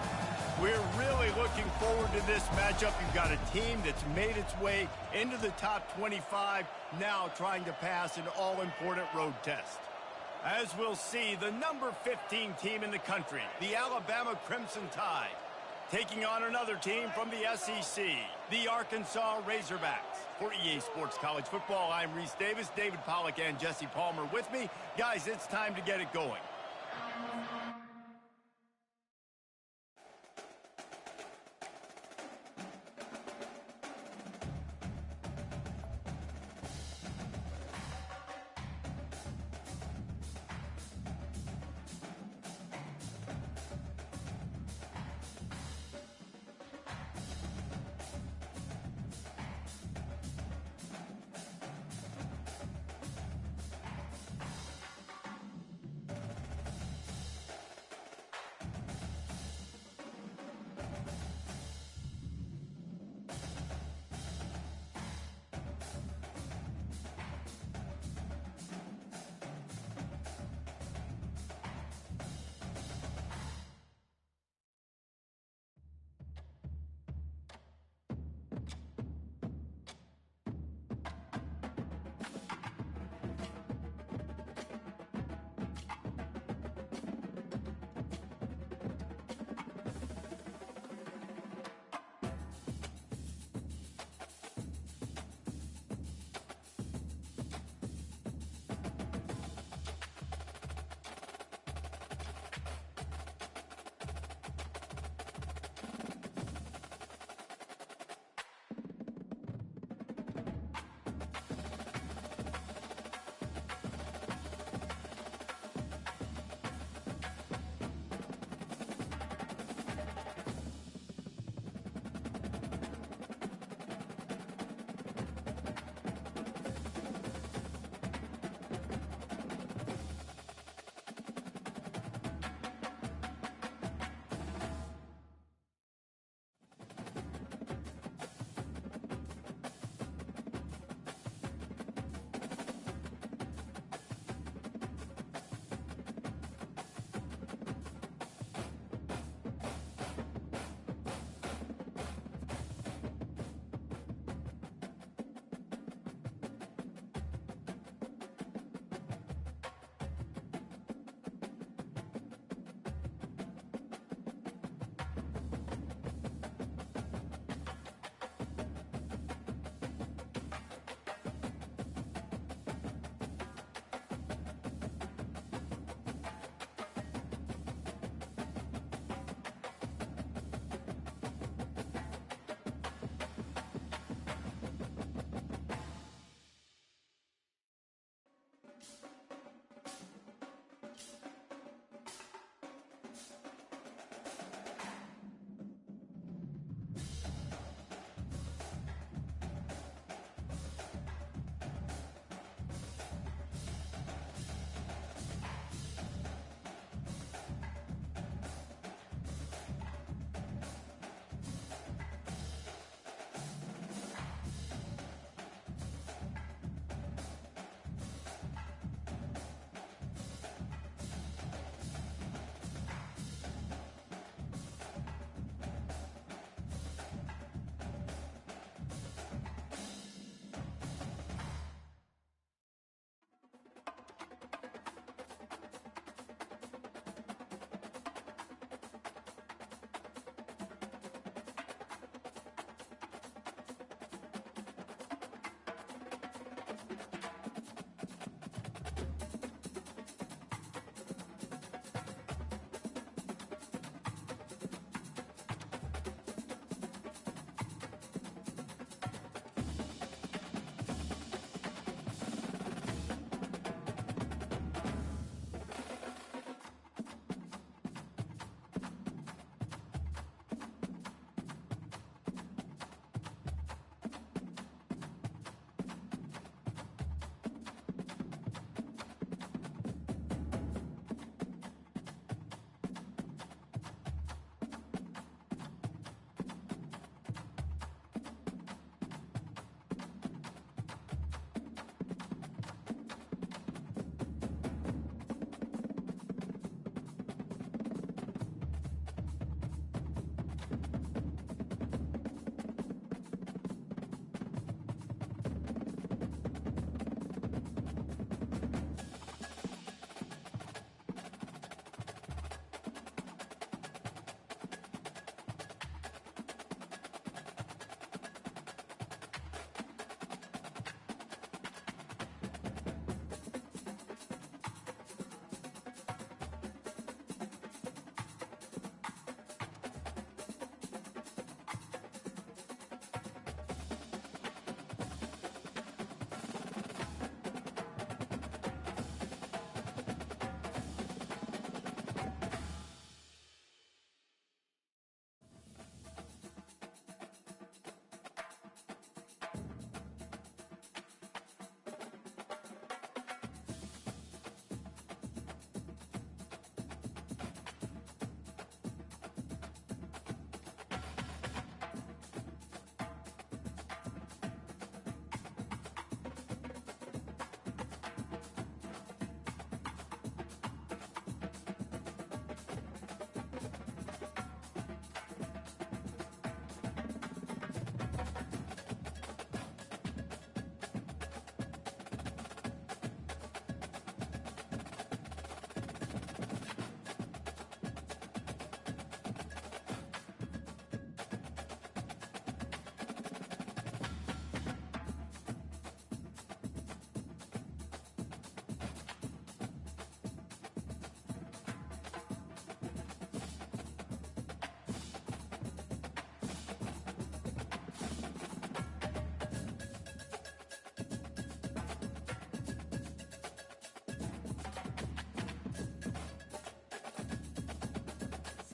We're really looking forward to this matchup. You've got a team that's made its way into the top 25, now trying to pass an all-important road test. As we'll see, the number 15 team in the country, the Alabama Crimson Tide, taking on another team from the SEC, the Arkansas Razorbacks. For EA Sports College Football, I'm Reese Davis, David Pollack, and Jesse Palmer with me. Guys, it's time to get it going.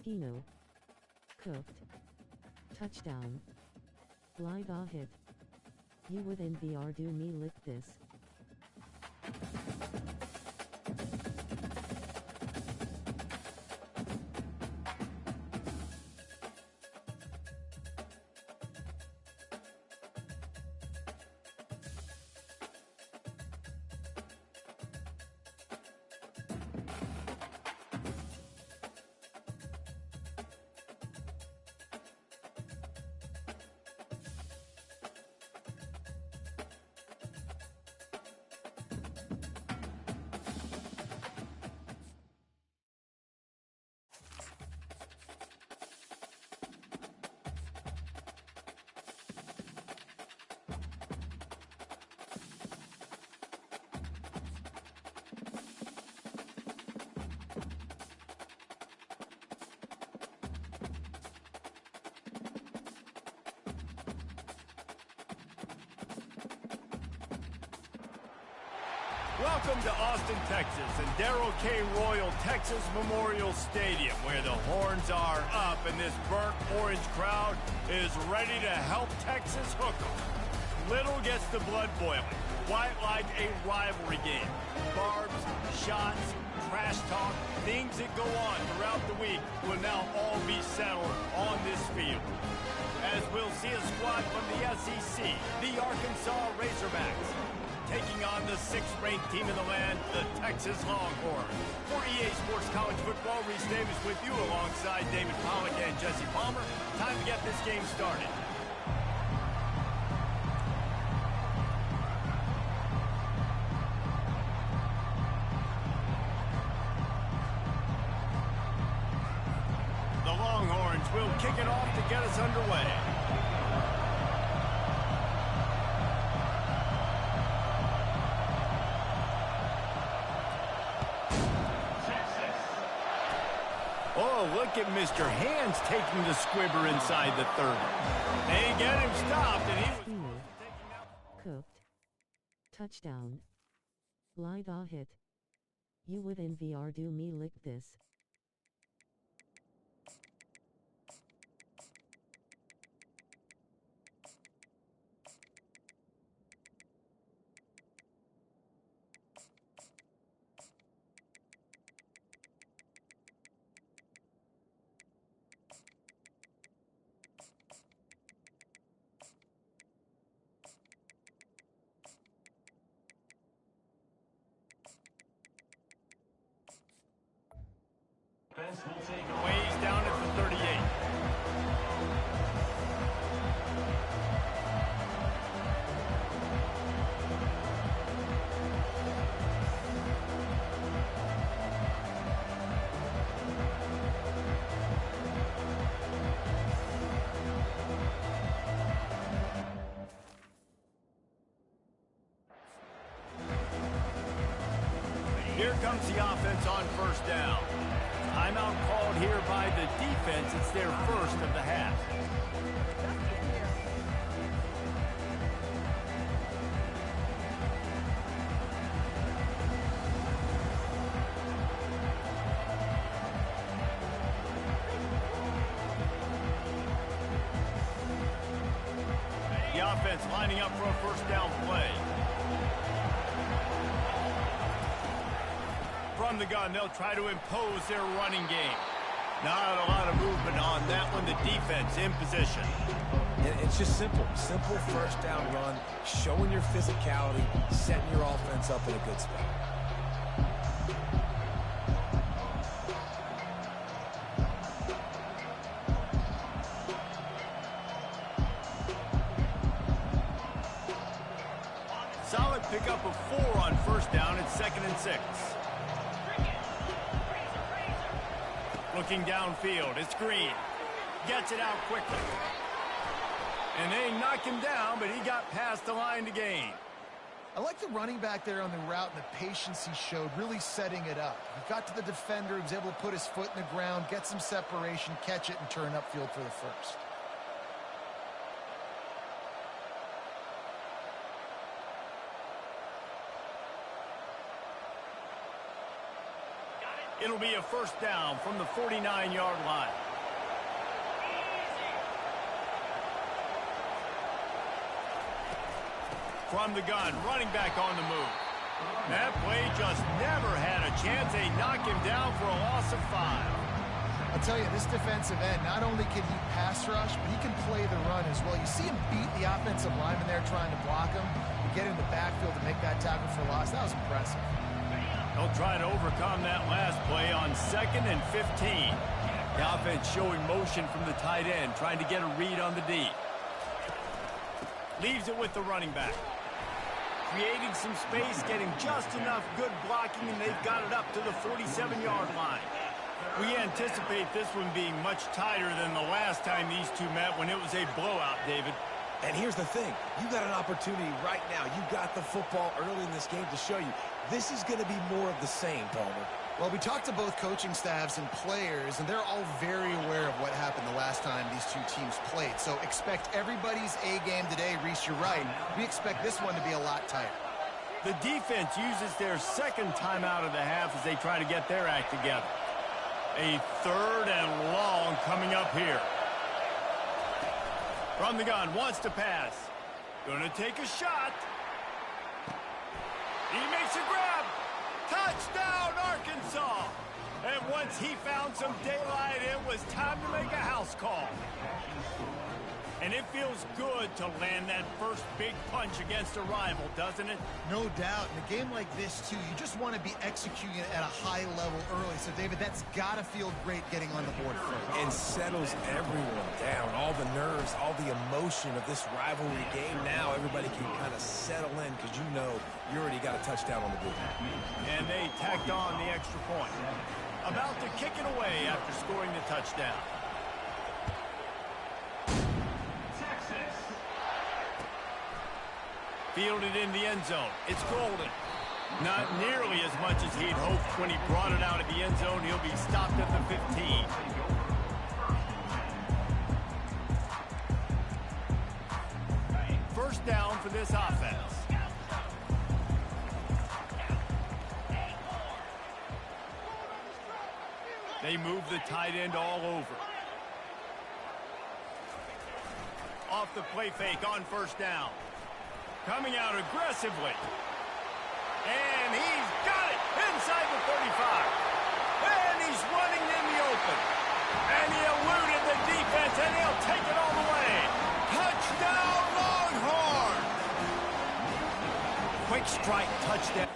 Kino. Cooked. Touchdown. Fly da hit. You would in VR do me lick this. Welcome to Austin, Texas, and Darrell K. Royal Texas Memorial Stadium, where the horns are up and this burnt orange crowd is ready to help Texas hook 'em. Little gets the blood boiling, quite like a rivalry game. Barbs, shots, trash talk, things that go on throughout the week will now all be settled on this field. As we'll see a squad from the SEC, the Arkansas Razorbacks, taking on the 6th-ranked team in the land, the Texas Longhorns. For EA Sports College Football, Reese Davis with you alongside David Pollack and Jesse Palmer. Time to get this game started. The Longhorns will kick it off to get us underway. Oh, look at Mr. Hands taking the squibber inside the 30. They get him stopped, and he was Kino. Cooked. Touchdown. Fly da hit. You would in VR do me lick this. Defense will take ways down at the 38. Here comes the offense on first down. Timeout called here by the defense. It's their first of the half. The offense lining up for a first down play. From the gun, they'll try to impose their running game. Not a lot of movement on that one. The defense in position. And it's just simple. Simple first down run, showing your physicality, setting your offense up in a good spot. Solid pickup of 4 on first down. It's 2nd and 6. Looking downfield, it's Green. Gets it out quickly. And they knock him down, but he got past the line to gain. I like the running back there on the route and the patience he showed, really setting it up. He got to the defender, he was able to put his foot in the ground, get some separation, catch it, and turn upfield for the first. It'll be a first down from the 49-yard line. From the gun, running back on the move. That play just never had a chance. They knock him down for a loss of 5. I'll tell you, this defensive end, not only can he pass rush, but he can play the run as well. You see him beat the offensive lineman there trying to block him, and get in the backfield to make that tackle for loss. That was impressive. They'll try to overcome that last play on 2nd and 15. The offense showing motion from the tight end, trying to get a read on the D. Leaves it with the running back. Creating some space, getting just enough good blocking, and they've got it up to the 47-yard line. We anticipate this one being much tighter than the last time these two met when it was a blowout, David. And here's the thing. You got an opportunity right now. You got the football early in this game to show you. This is going to be more of the same, Palmer. Well, we talked to both coaching staffs and players, and they're all very aware of what happened the last time these two teams played. So expect everybody's A game today. Reese, you're right. We expect this one to be a lot tighter. The defense uses their second timeout of the half as they try to get their act together. A 3rd and long coming up here. From the gun, wants to pass. Gonna take a shot. He makes a grab. Touchdown, Arkansas! And once he found some daylight, it was time to make a house call. And it feels good to land that first big punch against a rival, doesn't it? No doubt. In a game like this, too, you just want to be executing it at a high level early. So, David, that's got to feel great getting on the board first. And settles everyone down. All the nerves, all the emotion of this rivalry game. Now everybody can kind of settle in because you know you already got a touchdown on the board. And they tacked on the extra point. About to kick it away after scoring the touchdown. Fielded in the end zone. It's golden. Not nearly as much as he'd hoped when he brought it out of the end zone. He'll be stopped at the 15. First down for this offense. They move the tight end all over. Off the play fake on first down. Coming out aggressively. And he's got it inside the 35. And he's running in the open. And he eluded the defense, and he'll take it all the way. Touchdown, Longhorns! Quick strike touchdown.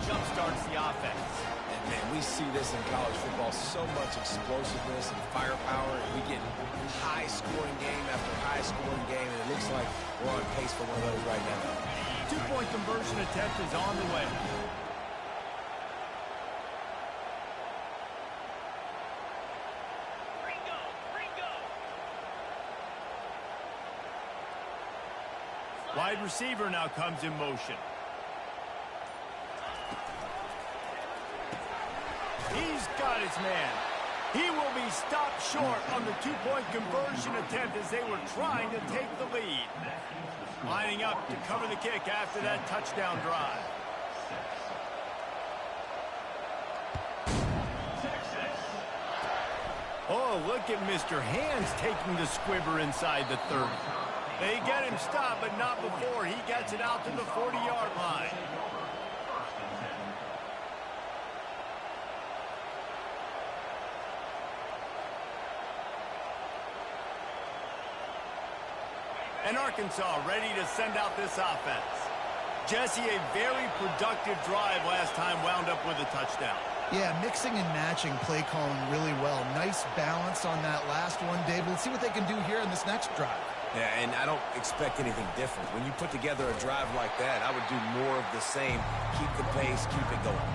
Jump starts the offense. And man, we see this in college football, so much explosiveness and firepower, and we get high-scoring game after high-scoring game, and it looks like we're on pace for one of those right now. Two-point conversion attempt is on the way. Wide receiver now comes in motion. He's got his man. He will be stopped short on the two-point conversion attempt as they were trying to take the lead. Lining up to cover the kick after that touchdown drive. Oh, look at Mr. Hands taking the squibber inside the 30. They get him stopped, but not before he gets it out to the 40-yard line. And Arkansas ready to send out this offense. Jesse, a very productive drive last time wound up with a touchdown. Yeah, mixing and matching play calling really well. Nice balance on that last one, Dave. Let's see what they can do here in this next drive. Yeah, and I don't expect anything different. When you put together a drive like that, I would do more of the same. Keep the pace, keep it going.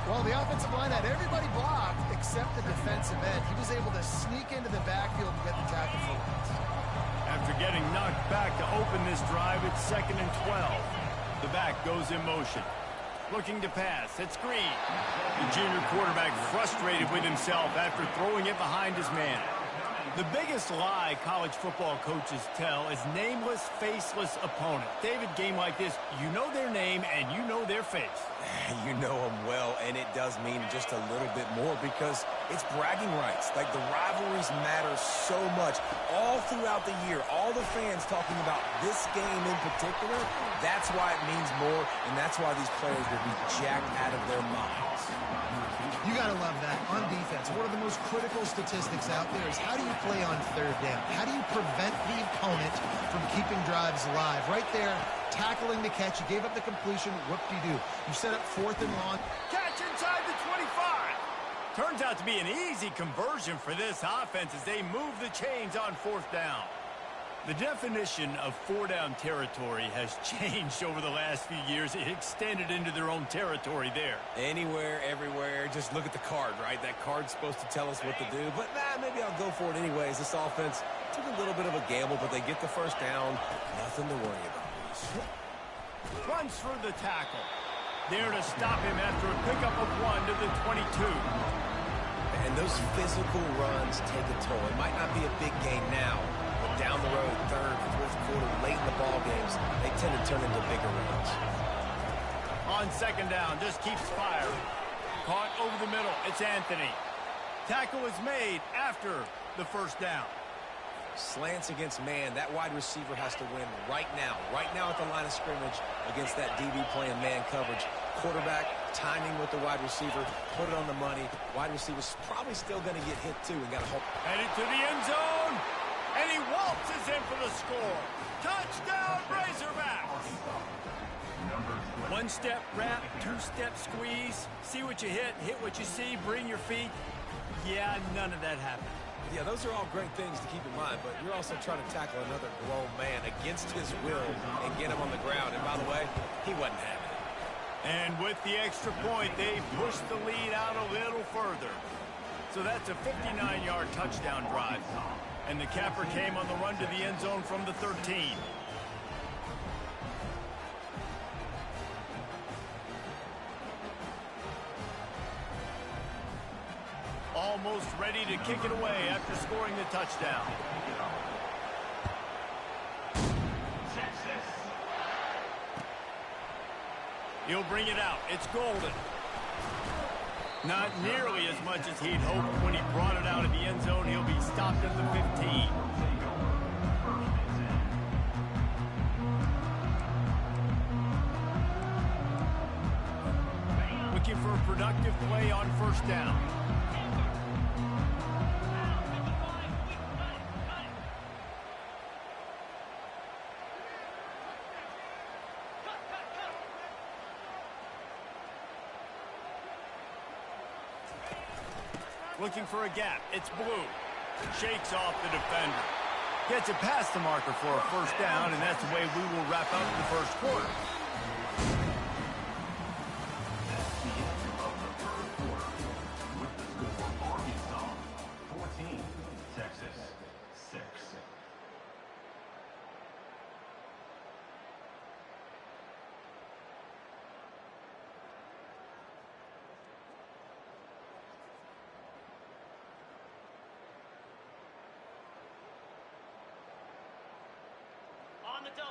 Well, the offensive line had everybody blocked except the defensive end. He was able to sneak into the backfield and get the tackle for once. After getting knocked back to open this drive, it's 2nd and 12. The back goes in motion. Looking to pass. It's Green. The junior quarterback frustrated with himself after throwing it behind his man. The biggest lie college football coaches tell is nameless, faceless opponent. David, game like this, you know their name and you know their face. You know them well, and it does mean just a little bit more because it's bragging rights. Like, the rivalries matter so much. All throughout the year, all the fans talking about this game in particular, that's why it means more, and that's why these players will be jacked out of their minds. You got to love that. On defense, one of the most critical statistics out there is how do you play on third down? How do you prevent the opponent from keeping drives alive? Right there, tackling the catch. You gave up the completion. Whoop-de-doo. You set up 4th and long. Catch inside the 25. Turns out to be an easy conversion for this offense as they move the chains on 4th down. The definition of 4-down territory has changed over the last few years. It extended into their own territory there. Anywhere, everywhere, just look at the card, right? That card's supposed to tell us what to do, but maybe I'll go for it anyways. This offense took a little bit of a gamble, but they get the first down. Nothing to worry about. Runs through the tackle. There to stop him after a pickup of 1 to the 22. And those physical runs take a toll. It might not be a big gain now, but down the road, 3rd, 4th quarter, late in the ball games, they tend to turn into bigger runs. On 2nd down, just keeps firing. Caught over the middle. It's Anthony. Tackle is made after the 1st down. Slants against man. That wide receiver has to win right now at the line of scrimmage against that DB playing man coverage. Quarterback timing with the wide receiver, put it on the money. Wide receiver's probably still going to get hit too and got to hope. Headed to the end zone, and he waltzes in for the score. Touchdown, Razorbacks! 1-step wrap, 2-step squeeze. See what you hit what you see, bring your feet. Yeah, none of that happened. Yeah, those are all great things to keep in mind, but you're also trying to tackle another grown man against his will and get him on the ground. And by the way, he wasn't having it. And with the extra point, they pushed the lead out a little further. So that's a 59-yard touchdown drive. And the capper came on the run to the end zone from the 13. Almost ready to kick it away after scoring the touchdown. He'll bring it out. It's Golden. Not nearly as much as he'd hoped when he brought it out of the end zone. He'll be stopped at the 15. Looking for a productive play on 1st down. Looking for a gap. It's Blue. Shakes off the defender. Gets it past the marker for a 1st down, and that's the way we will wrap up the 1st quarter. That's the end of the 3rd quarter. With the score, Arkansas 14, Texas 6.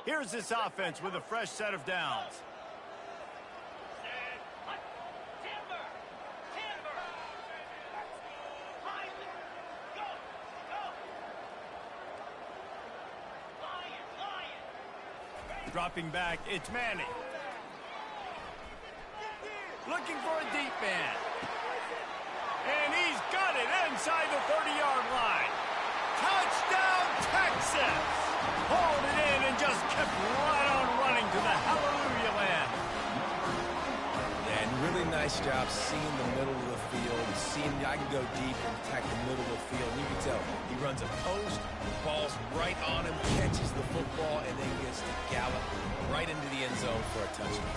Here's this offense with a fresh set of downs. Dropping back, it's Manning. Looking for a deep man. And he's got it inside the 30-yard line. Touchdown, Texas! Hauled it in and just kept right on running to the hallelujah land. Yeah, and really nice job seeing the middle of the field, seeing I can go deep and attack the middle of the field. You can tell he runs a post, the ball's right on him, catches the football, and then gets to gallop right into the end zone for a touchdown.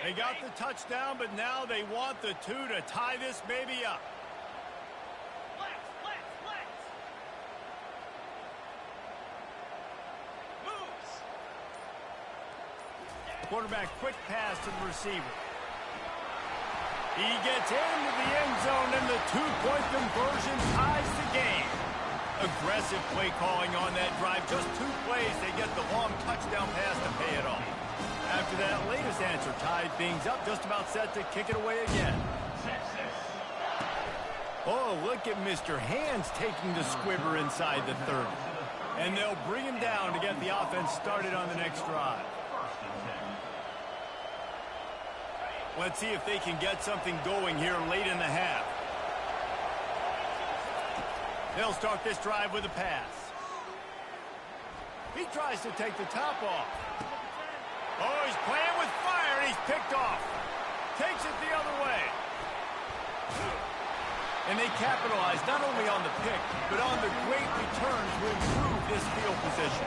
They got the touchdown, but now they want the 2 to tie this baby up. Quarterback quick pass to the receiver. He gets into the end zone, and the 2-point conversion ties the game. Aggressive play calling on that drive. Just 2 plays, they get the long touchdown pass to pay it off. After that latest answer tied things up, just about set to kick it away again. Oh, look at Mr. Hands taking the squibber inside the 30. And they'll bring him down to get the offense started on the next drive. Let's see if they can get something going here late in the half. They'll start this drive with a pass. He tries to take the top off. Oh, he's playing with fire, and he's picked off. Takes it the other way. And they capitalize not only on the pick, but on the great return to improve this field position.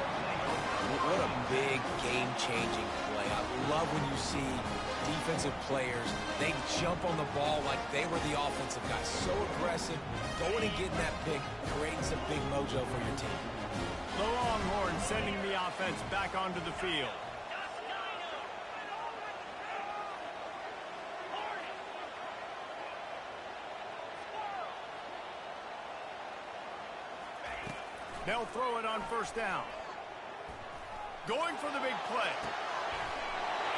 What a big game-changing play. I love when you see defensive players, they jump on the ball like they were the offensive guys. So aggressive, going and getting that pick, creating some big mojo for your team. The Longhorns sending the offense back onto the field. They'll throw it on first down. Going for the big play.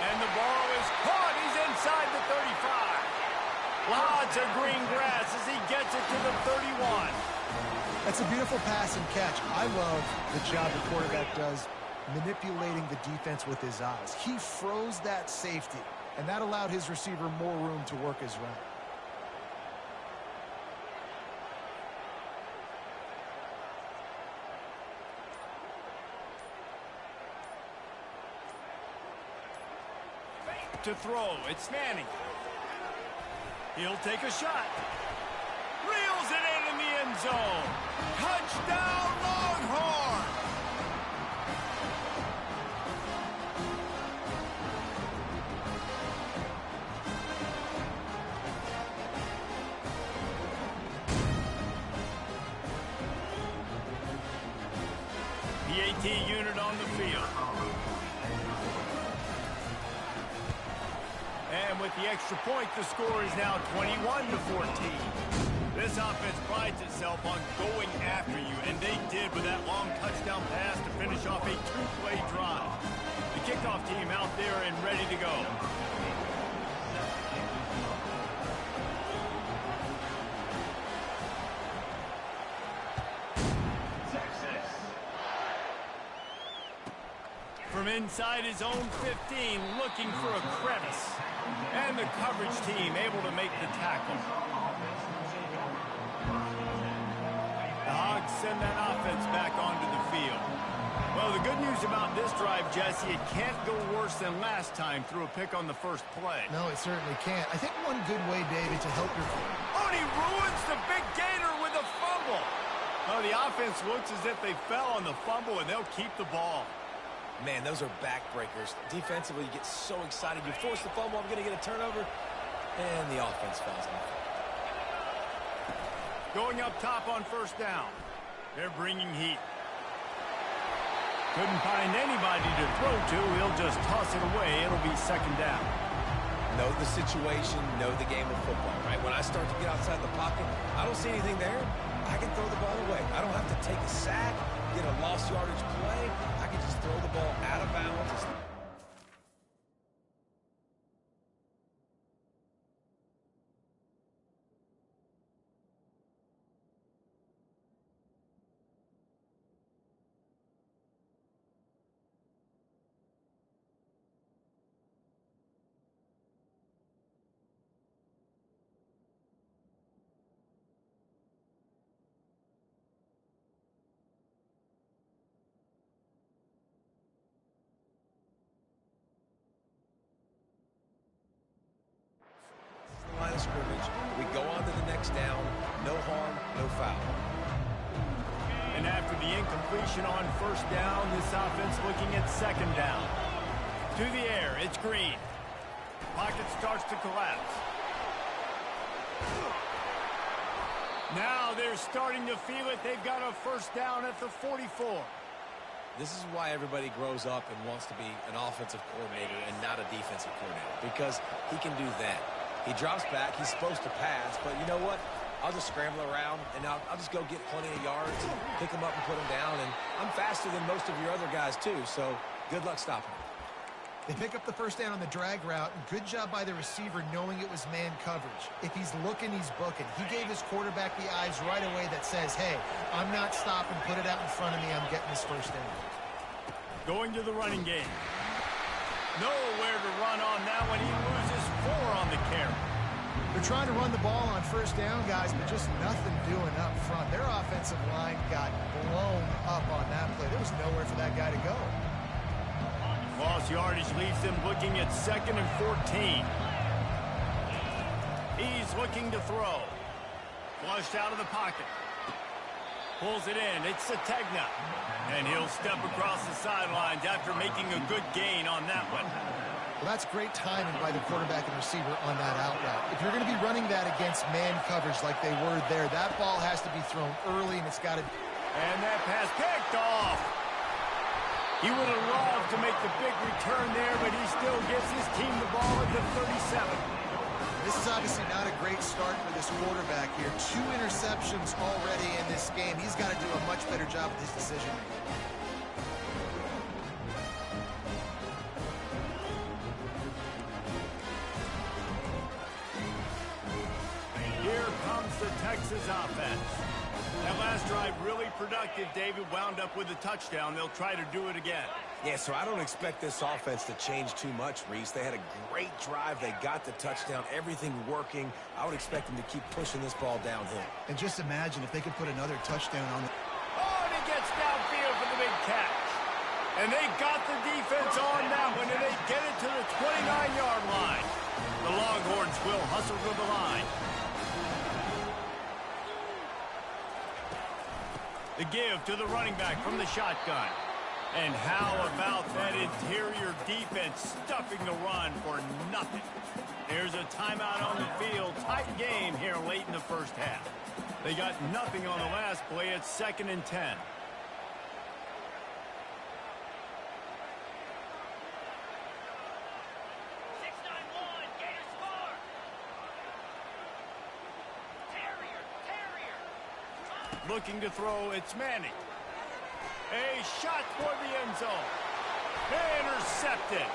And the ball is caught. He's inside the 35. Lots of green grass as he gets it to the 31. That's a beautiful pass and catch. I love the job the quarterback does manipulating the defense with his eyes. He froze that safety, and that allowed his receiver more room to work his route. To throw, it's Manning. He'll take a shot. Reels it in the end zone. Touchdown, Longhorn! The AT unit on the field. And with the extra point, the score is now 21-14. This offense prides itself on going after you, and they did with that long touchdown pass to finish off a 2-play drive. The kickoff team out there and ready to go. From inside his own 15, looking for a crevice. And the coverage team able to make the tackle. The Hogs send that offense back onto the field. Well, the good news about this drive, Jesse, it can't go worse than last time through a pick on the first play. No, it certainly can't. I think one good way, David, to help your... Oh, and he ruins the big gainer with a fumble. Well, the offense looks as if they fell on the fumble, and they'll keep the ball. Man, those are backbreakers. Defensively, you get so excited. You force the fumble, I'm going to get a turnover, and the offense falls off. Going up top on first down. They're bringing heat. Couldn't find anybody to throw to. He'll just toss it away. It'll be second down. Know the situation, know the game of football, right? When I start to get outside the pocket, I don't see anything there. I can throw the ball away. I don't have to take a sack, get a lost yardage play. I can just throw the ball out of bounds. Line of scrimmage. We go on to the next down. No harm, no foul. And after the incompletion on first down, this offense looking at second down. To the air, it's Green. Pocket starts to collapse. Now they're starting to feel it. They've got a first down at the 44. This is why everybody grows up and wants to be an offensive coordinator and not a defensive coordinator, because he can do that. He drops back. He's supposed to pass, but you know what? I'll just scramble around, and I'll just go get plenty of yards and pick them up and put them down, and I'm faster than most of your other guys, too, so good luck stopping them. They pick up the first down on the drag route, and good job by the receiver knowing it was man coverage. If he's looking, he's booking. He gave his quarterback the eyes right away that says, hey, I'm not stopping, put it out in front of me, I'm getting this first down. Going to the running game. Nowhere to run on that one. He loses 4 on the carry. They're trying to run the ball on first down, guys, but just nothing doing up front. Their offensive line got blown up on that play. There was nowhere for that guy to go. Lost yardage leaves them looking at 2nd and 14. He's looking to throw. Flushed out of the pocket. Pulls it in. It's Sategna. And he'll step across the sidelines after making a good gain on that one. Well, that's great timing by the quarterback and receiver on that out route. If you're going to be running that against man coverage like they were there, that ball has to be thrown early, and it's got to be... And that pass picked off. He would have loved to make the big return there, but he still gives his team the ball at the 37. This is obviously not a great start for this quarterback here. 2 interceptions already in this game. He's got to do a much better job with his decision-making. Here comes the Texas offense. That last drive really productive. David wound up with a touchdown. They'll try to do it again. Yeah, so I don't expect this offense to change too much, Reese. They had a great drive. They got the touchdown. Everything working. I would expect them to keep pushing this ball downhill. And just imagine if they could put another touchdown on the... Oh, and he gets downfield for the big catch. And they got the defense on that one, and they get it to the 29-yard line. The Longhorns will hustle to the line. The give to the running back from the shotgun. And how about that interior defense stuffing the run for nothing? There's a timeout on the field. Tight game here late in the first half. They got nothing on the last play. It's 2nd and 10. Looking to throw, it's Manning. A shot for the end zone. Intercepted.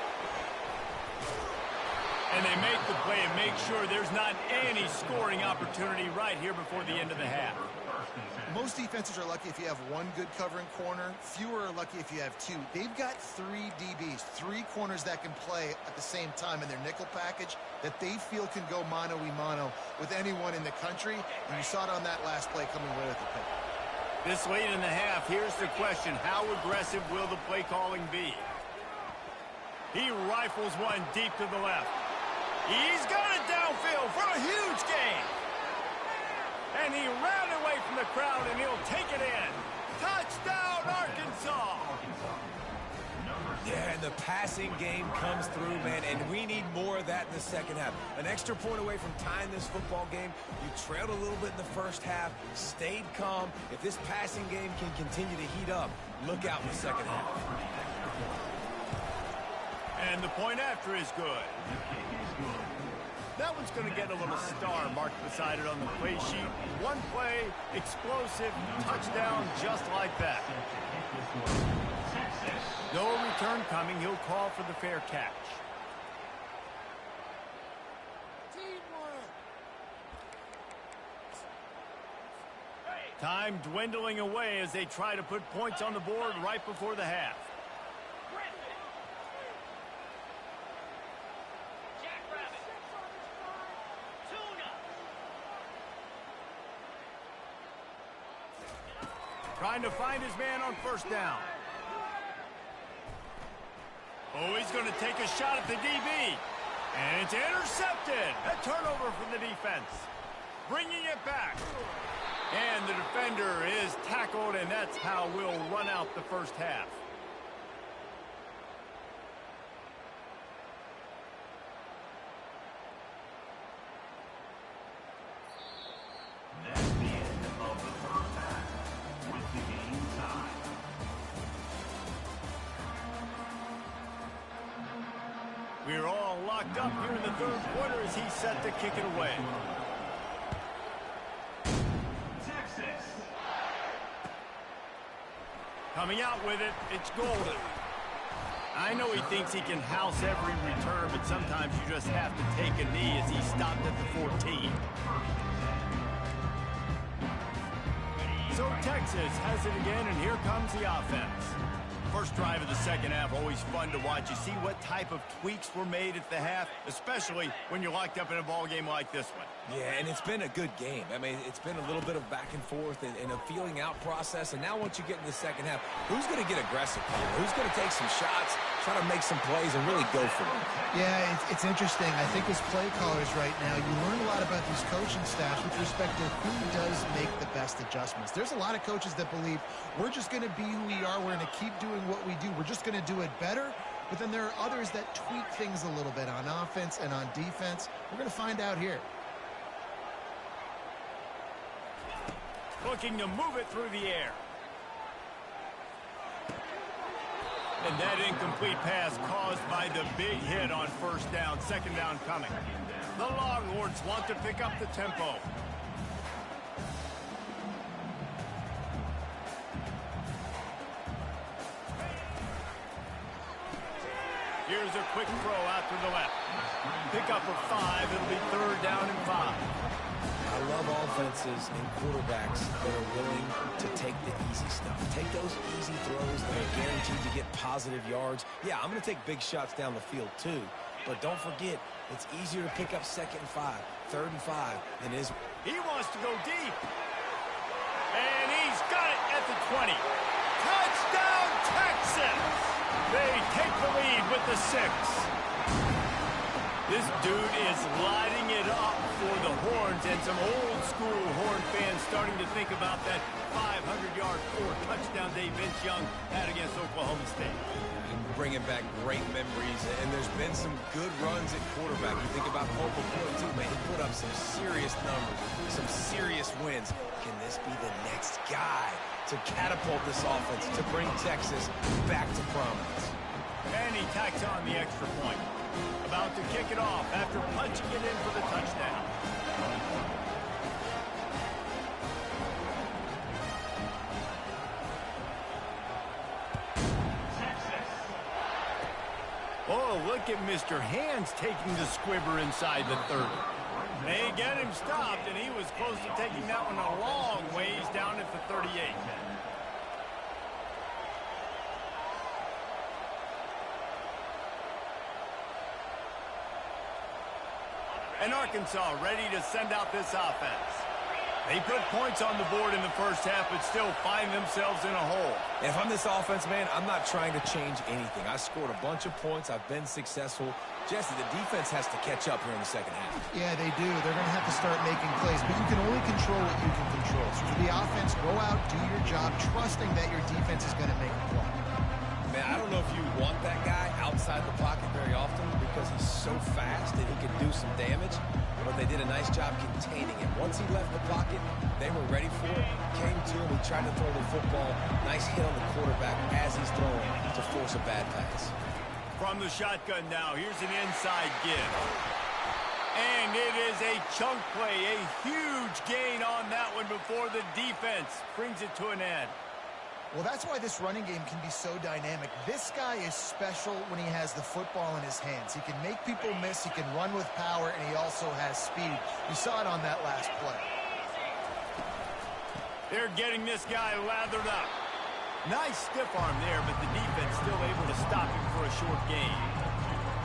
And they make the play and make sure there's not any scoring opportunity right here before the end of the half. Most defenses are lucky if you have 1 good covering corner. Fewer are lucky if you have 2. They've got 3 DBs, 3 corners that can play at the same time in their nickel package that they feel can go mano-a-mano with anyone in the country. And you saw it on that last play coming away with the pick. This late in the half, here's the question. How aggressive will the play calling be? He rifles one deep to the left. He's got it downfield for a huge gain. And he ran away from the crowd, and he'll take it in. Touchdown, Arkansas! Yeah, and the passing game comes through, man, and we need more of that in the second half. An extra point away from tying this football game. You trailed a little bit in the first half, stayed calm. If this passing game can continue to heat up, look out in the second half. And the point after is good. That one's going to get a little star marked beside it on the play sheet. One play, explosive, touchdown, just like that. No return coming. He'll call for the fair catch. Time dwindling away as they try to put points on the board right before the half. Trying to find his man on first down. Oh, he's going to take a shot at the DB. And it's intercepted. A turnover from the defense. Bringing it back. And the defender is tackled, and that's how we'll run out the first half. locked up here in the third quarter as he's set to kick it away. Texas. Coming out with it, it's Golden. I know he thinks he can house every return, but sometimes you just have to take a knee as he stopped at the 14. So Texas has it again, and here comes the offense. First drive of the second half, always fun to watch. You see what type of tweaks were made at the half, especially when you're locked up in a ball game like this one. Yeah, and it's been a good game. I mean, it's been a little bit of back and forth and a feeling out process. And now once you get in the second half, who's going to get aggressive here? Who's going to take some shots, try to make some plays, and really go for it? Yeah, it's interesting. I think as play callers right now, you learn a lot about these coaching staffs with respect to who does make the best adjustments. There's a lot of coaches that believe we're just going to be who we are. We're going to keep doing what we do. We're just going to do it better. But then there are others that tweak things a little bit on offense and on defense. We're going to find out here. Looking to move it through the air. And that incomplete pass caused by the big hit on first down. Second down coming. The Longhorns want to pick up the tempo. Here's a quick throw out to the left. Pick up of 5. It'll be third down and 5. I love offenses and quarterbacks that are willing to take the easy stuff. Take those easy throws that are guaranteed to get positive yards. Yeah, I'm going to take big shots down the field too. But don't forget, it's easier to pick up second and 5, third and 5 than it is. He wants to go deep. And he's got it at the 20. Touchdown, Texas! They take the lead with the 6. This dude is lighting it up for the Horns, and some old-school Horn fans starting to think about that 500-yard 4-touchdown day Vince Young had against Oklahoma State. Bringing back great memories, and there's been some good runs at quarterback. You think about Colt McCoy, too, man. He put up some serious numbers, some serious wins. Can this be the next guy to catapult this offense, to bring Texas back to prominence? And he tacks on the extra point. About to kick it off after punching it in for the touchdown. Oh, look at Mr. Hands taking the squibber inside the 30. They get him stopped, and he was close to taking that one a long ways down at the 38. And Arkansas ready to send out this offense. They put points on the board in the first half, but still find themselves in a hole. And if I'm this offense, man, I'm not trying to change anything. I scored a bunch of points. I've been successful. Jesse, the defense has to catch up here in the second half. Yeah, they do. They're going to have to start making plays, but you can only control what you can control. So for the offense, go out, do your job, trusting that your defense is going to make a play. Man, I don't know if you want that guy outside the pocket very often because he's so fast that he can do some damage, but they did a nice job containing him. Once he left the pocket, they were ready for it, came to him, he tried to throw the football. Nice hit on the quarterback as he's throwing to force a bad pass. From the shotgun now, here's an inside give. And it is a chunk play, a huge gain on that one before the defense brings it to an end. Well, that's why this running game can be so dynamic. This guy is special when he has the football in his hands. He can make people miss, he can run with power, and he also has speed. You saw it on that last play. They're getting this guy lathered up. Nice stiff arm there, but the defense still able to stop him for a short gain.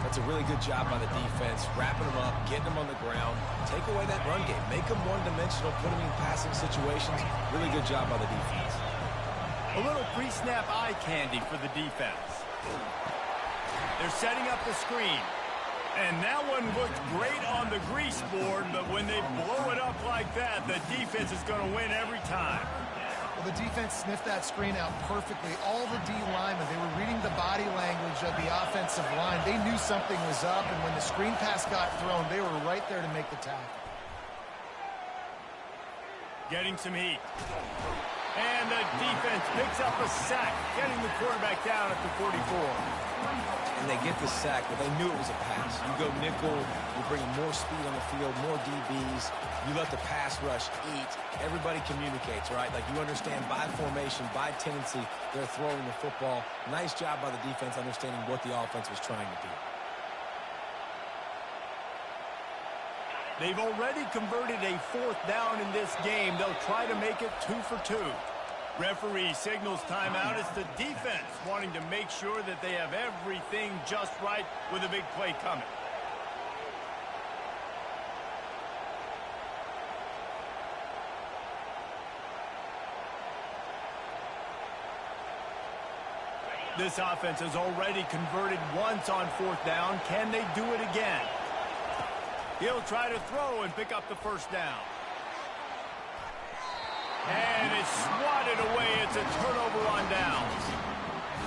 That's a really good job by the defense, wrapping him up, getting him on the ground. Take away that run game. Make him one-dimensional, put him in passing situations. Really good job by the defense. A little pre-snap eye candy for the defense. They're setting up the screen. And that one looked great on the grease board, but when they blow it up like that, the defense is going to win every time. Well, the defense sniffed that screen out perfectly. All the D linemen, they were reading the body language of the offensive line. They knew something was up, and when the screen pass got thrown, they were right there to make the tackle. Getting some heat. And the defense picks up a sack, getting the quarterback down at the 44. and they get the sack, but they knew it was a pass. You go nickel, you're bringing more speed on the field, more DBs. You let the pass rush eat. Everybody communicates, right? Like you understand by formation, by tendency, they're throwing the football. Nice job by the defense understanding what the offense was trying to do. They've already converted a 4th down in this game. They'll try to make it 2 for 2. Referee signals timeout. It's the defense wanting to make sure that they have everything just right with a big play coming. This offense has already converted once on 4th down. Can they do it again? He'll try to throw and pick up the 1st down. And it's swatted away. It's a turnover on downs.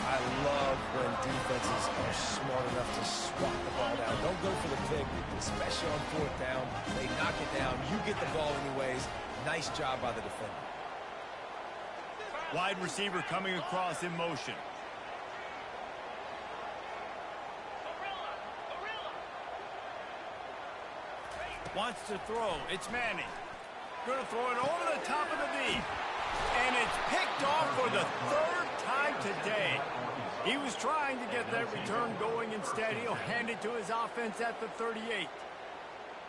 I love when defenses are smart enough to swat the ball down. Don't go for the pick, especially on 4th down. They knock it down. You get the ball anyways. Nice job by the defender. Wide receiver coming across in motion. Wants to throw. It's Manning. Going to throw it over the top of the knee. And it's picked off for the 3rd time today. He was trying to get that return going. Instead, he'll hand it to his offense at the 38.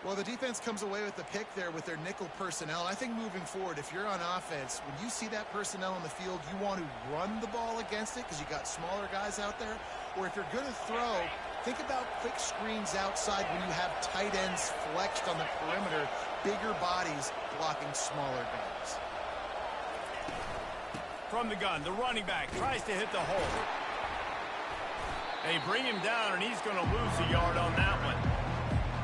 Well, the defense comes away with the pick there with their nickel personnel. I think moving forward, if you're on offense, when you see that personnel on the field, you want to run the ball against it because you got smaller guys out there. Or if you're going to throw, think about quick screens outside when you have tight ends flexed on the perimeter, bigger bodies blocking smaller guys. From the gun, the running back tries to hit the hole. They bring him down, and he's going to lose a yard on that one.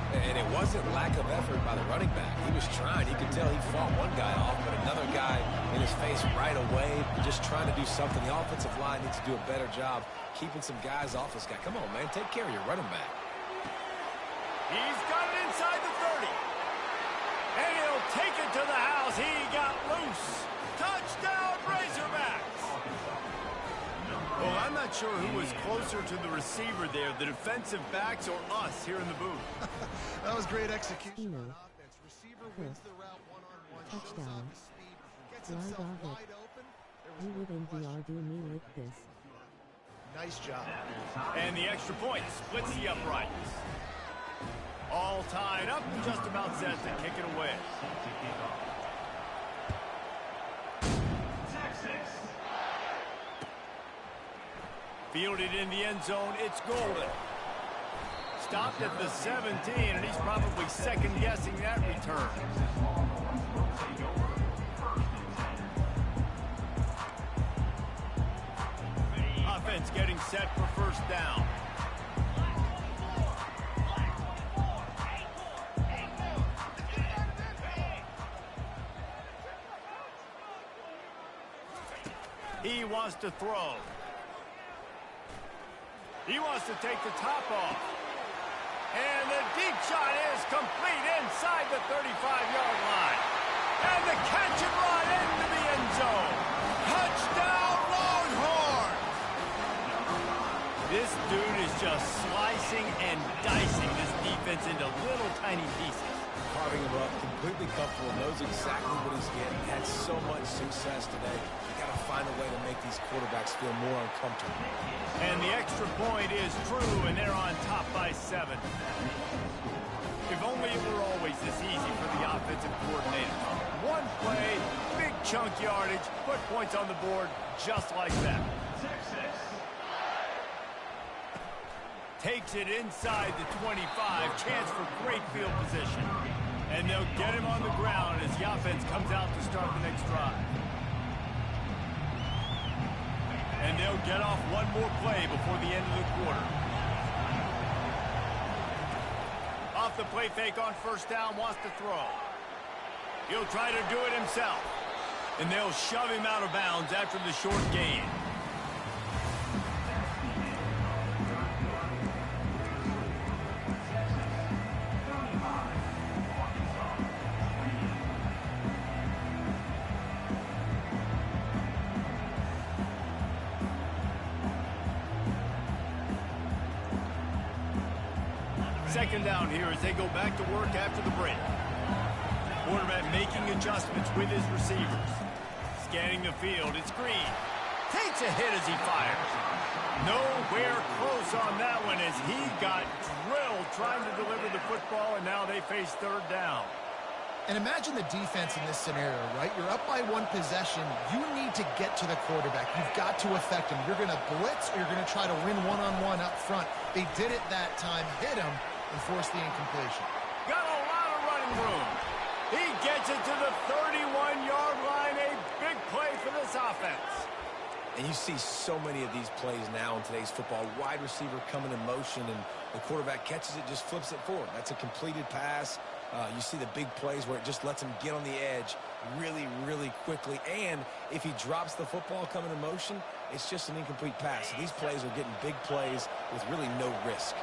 And it wasn't lack of effort by the running back. He was trying. You could tell he fought one guy off, but another guy in his face right away, just trying to do something. The offensive line needs to do a better job keeping some guys off this guy. Come on, man. Take care of your running back. He's got it inside the 30. And he'll take it to the house. He got loose. Touchdown, Razorbacks. Well, I'm not sure who was closer to the receiver there, the defensive backs or us here in the booth. That was great execution on No. offense. Receiver wins the route one-on-one, shows Touchdown. off his speed, gets Live himself off it. wide open. There was You would no question. NVR do me like this. Nice job. And the extra point splits the uprights. All tied up and just about set to kick it away. Fielded in the end zone, it's Golden. Stopped at the 17, and he's probably second-guessing that return. Offense getting set for 1st down. He wants to throw. He wants to take the top off. And the deep shot is complete inside the 35-yard line. And the catch and run into the end zone. Touchdown, Longhorns! This dude is just slicing and dicing this defense into little tiny pieces. Carving him up, completely comfortable, knows exactly what he's getting. Had so much success today. You got to find a way to make these quarterbacks feel more uncomfortable. And the extra point is true, and they're on top by 7. If only it were always this easy for the offensive coordinator. One play, big chunk yardage, put points on the board just like that. Takes it inside the 25, chance for great field position. And they'll get him on the ground as the offense comes out to start the next drive. And they'll get off one more play before the end of the quarter. Off the play fake on 1st down, wants to throw. He'll try to do it himself. And they'll shove him out of bounds after the short gain. Second down here as they go back to work after the break. Quarterback making adjustments with his receivers. Scanning the field, it's Green. Takes a hit as he fires. Nowhere close on that one as he got drilled trying to deliver the football, and now they face third down. And imagine the defense in this scenario, right? You're up by one possession. You need to get to the quarterback. You've got to affect him. You're going to blitz or you're going to try to win one-on-one up front. They did it that time, hit him, and forced the incompletion. Got a lot of running room. He gets it to the 31-yard line. A big play for this offense. And you see so many of these plays now in today's football. Wide receiver coming in motion, and the quarterback catches it, just flips it forward. That's a completed pass. You see the big plays where it just lets him get on the edge really, really quickly. And if he drops the football coming in motion, it's just an incomplete pass. So these plays are getting big plays with really no risk.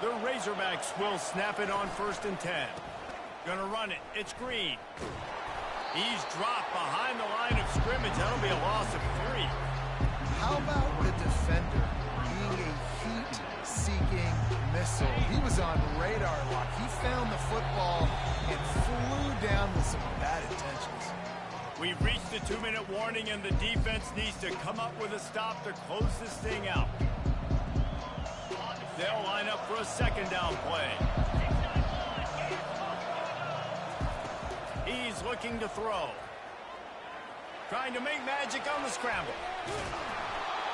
The Razorbacks will snap it on 1st and 10. Gonna run it. It's Green. He's dropped behind the line of scrimmage. That'll be a loss of 3. How about the defender being a heat-seeking missile? He was on radar lock. He found the football and flew down with some bad intentions. We've reached the 2-minute warning, and the defense needs to come up with a stop to close this thing out. They'll line up for a second down play. He's looking to throw. Trying to make magic on the scramble.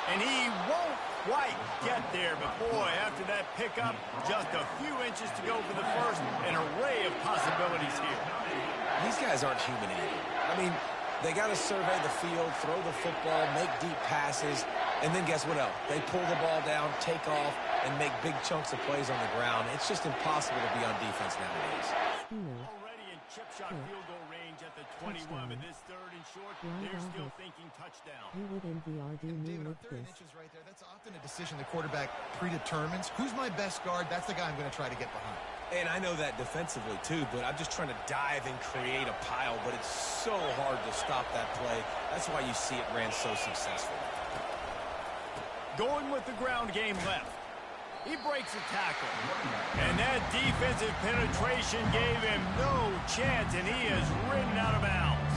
And he won't quite get there, but boy, after that pickup, just a few inches to go for the first. An array of possibilities here. These guys aren't human anymore. I mean, they got to survey the field, throw the football, make deep passes, and then guess what else? They pull the ball down, take off, and make big chunks of plays on the ground. It's just impossible to be on defense nowadays. Already in chip shot field goal range at the 21, but this 3rd and short, they're still thinking touchdown. You would NVR do me David, on with 3rd and this. inches right there, that's often a decision the quarterback predetermines. Who's my best guard? That's the guy I'm going to try to get behind. And I know that defensively, too, but I'm just trying to dive and create a pile, but it's so hard to stop that play. That's why you see it ran so successful. Going with the ground game left. He breaks a tackle. And that defensive penetration gave him no chance, and he is ridden out of bounds.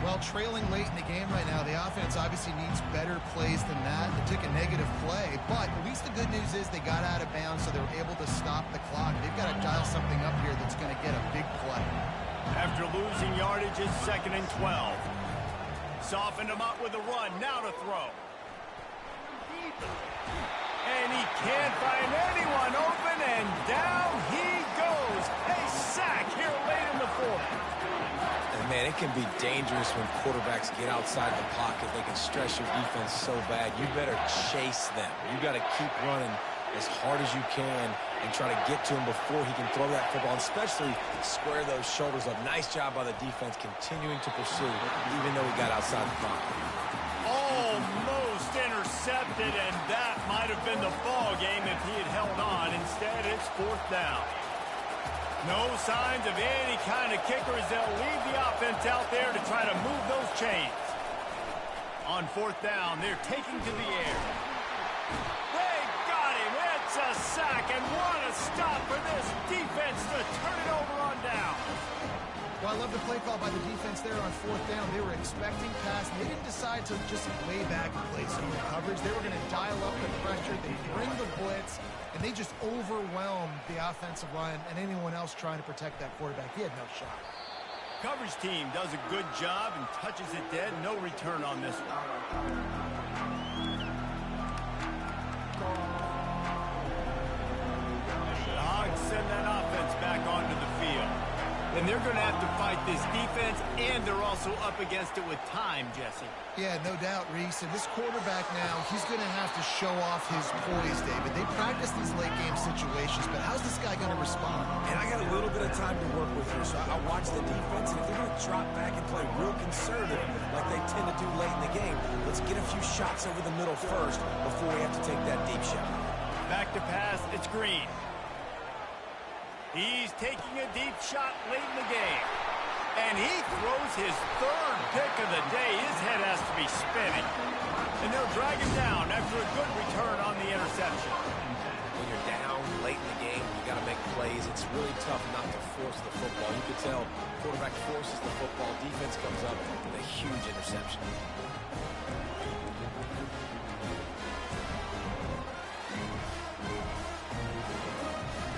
Well, trailing late in the game right now, the offense obviously needs better plays than that. They took a negative play, but at least the good news is they got out of bounds, so they were able to stop the clock. They've got to dial something up here that's going to get a big play. After losing yardage, it's 2nd and 12. Softened him up with a run. Now to throw. And he can't find anyone open, and down he goes. A sack here late in the 4th. And, man, it can be dangerous when quarterbacks get outside the pocket. They can stress your defense so bad. You better chase them. You got to keep running as hard as you can and try to get to him before he can throw that football, and especially square those shoulders up. Nice job by the defense continuing to pursue, even though he got outside the pocket. Almost intercepted, and that might have been the ball game if he had held on. Instead, it's 4th down. No signs of any kind of kickers. They'll leave the offense out there to try to move those chains. On 4th down, they're taking to the air. They got him. It's a sack, and what a stop for this defense to turn it over on down. Well, I love the play call by the defense there on 4th down. They were expecting pass. They didn't decide to just lay back and play some coverage. They were going to dial up the pressure. They bring the blitz, and they just overwhelmed the offensive line and anyone else trying to protect that quarterback. He had no shot. Coverage team does a good job and touches it dead. No return on this one. The Hogs send that offense back onto the field. And they're going to have to fight this defense, and they're also up against it with time, Jesse. Yeah, no doubt, Reese. And this quarterback now, he's going to have to show off his poise, David. They practice these late-game situations, but how's this guy going to respond? And I got a little bit of time to work with here, so I watch the defense, and if they're going to drop back and play real conservative like they tend to do late in the game, let's get a few shots over the middle first before we have to take that deep shot. Back to pass, it's Green. He's taking a deep shot late in the game. And he throws his 3rd pick of the day. His head has to be spinning. And they'll drag him down after a good return on the interception. When you're down late in the game. You got to make plays. It's really tough not to force the football. You could tell quarterback forces the football. Defense comes up with a huge interception.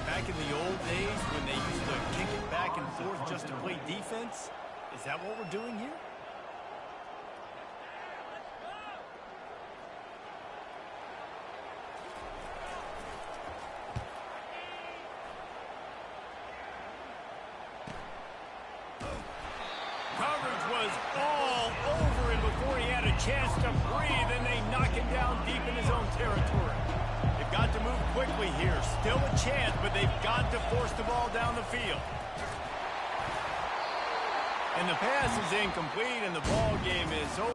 Back in the old days when they used to kick it back and forth just to play defense, is that what we're doing here? Coverage was all over him before he had a chance to breathe, and they knock him down deep in his own territory. They've got to move quickly here. Still a chance, but they've got to force the ball down the field. And the pass is incomplete, and the ball game is over.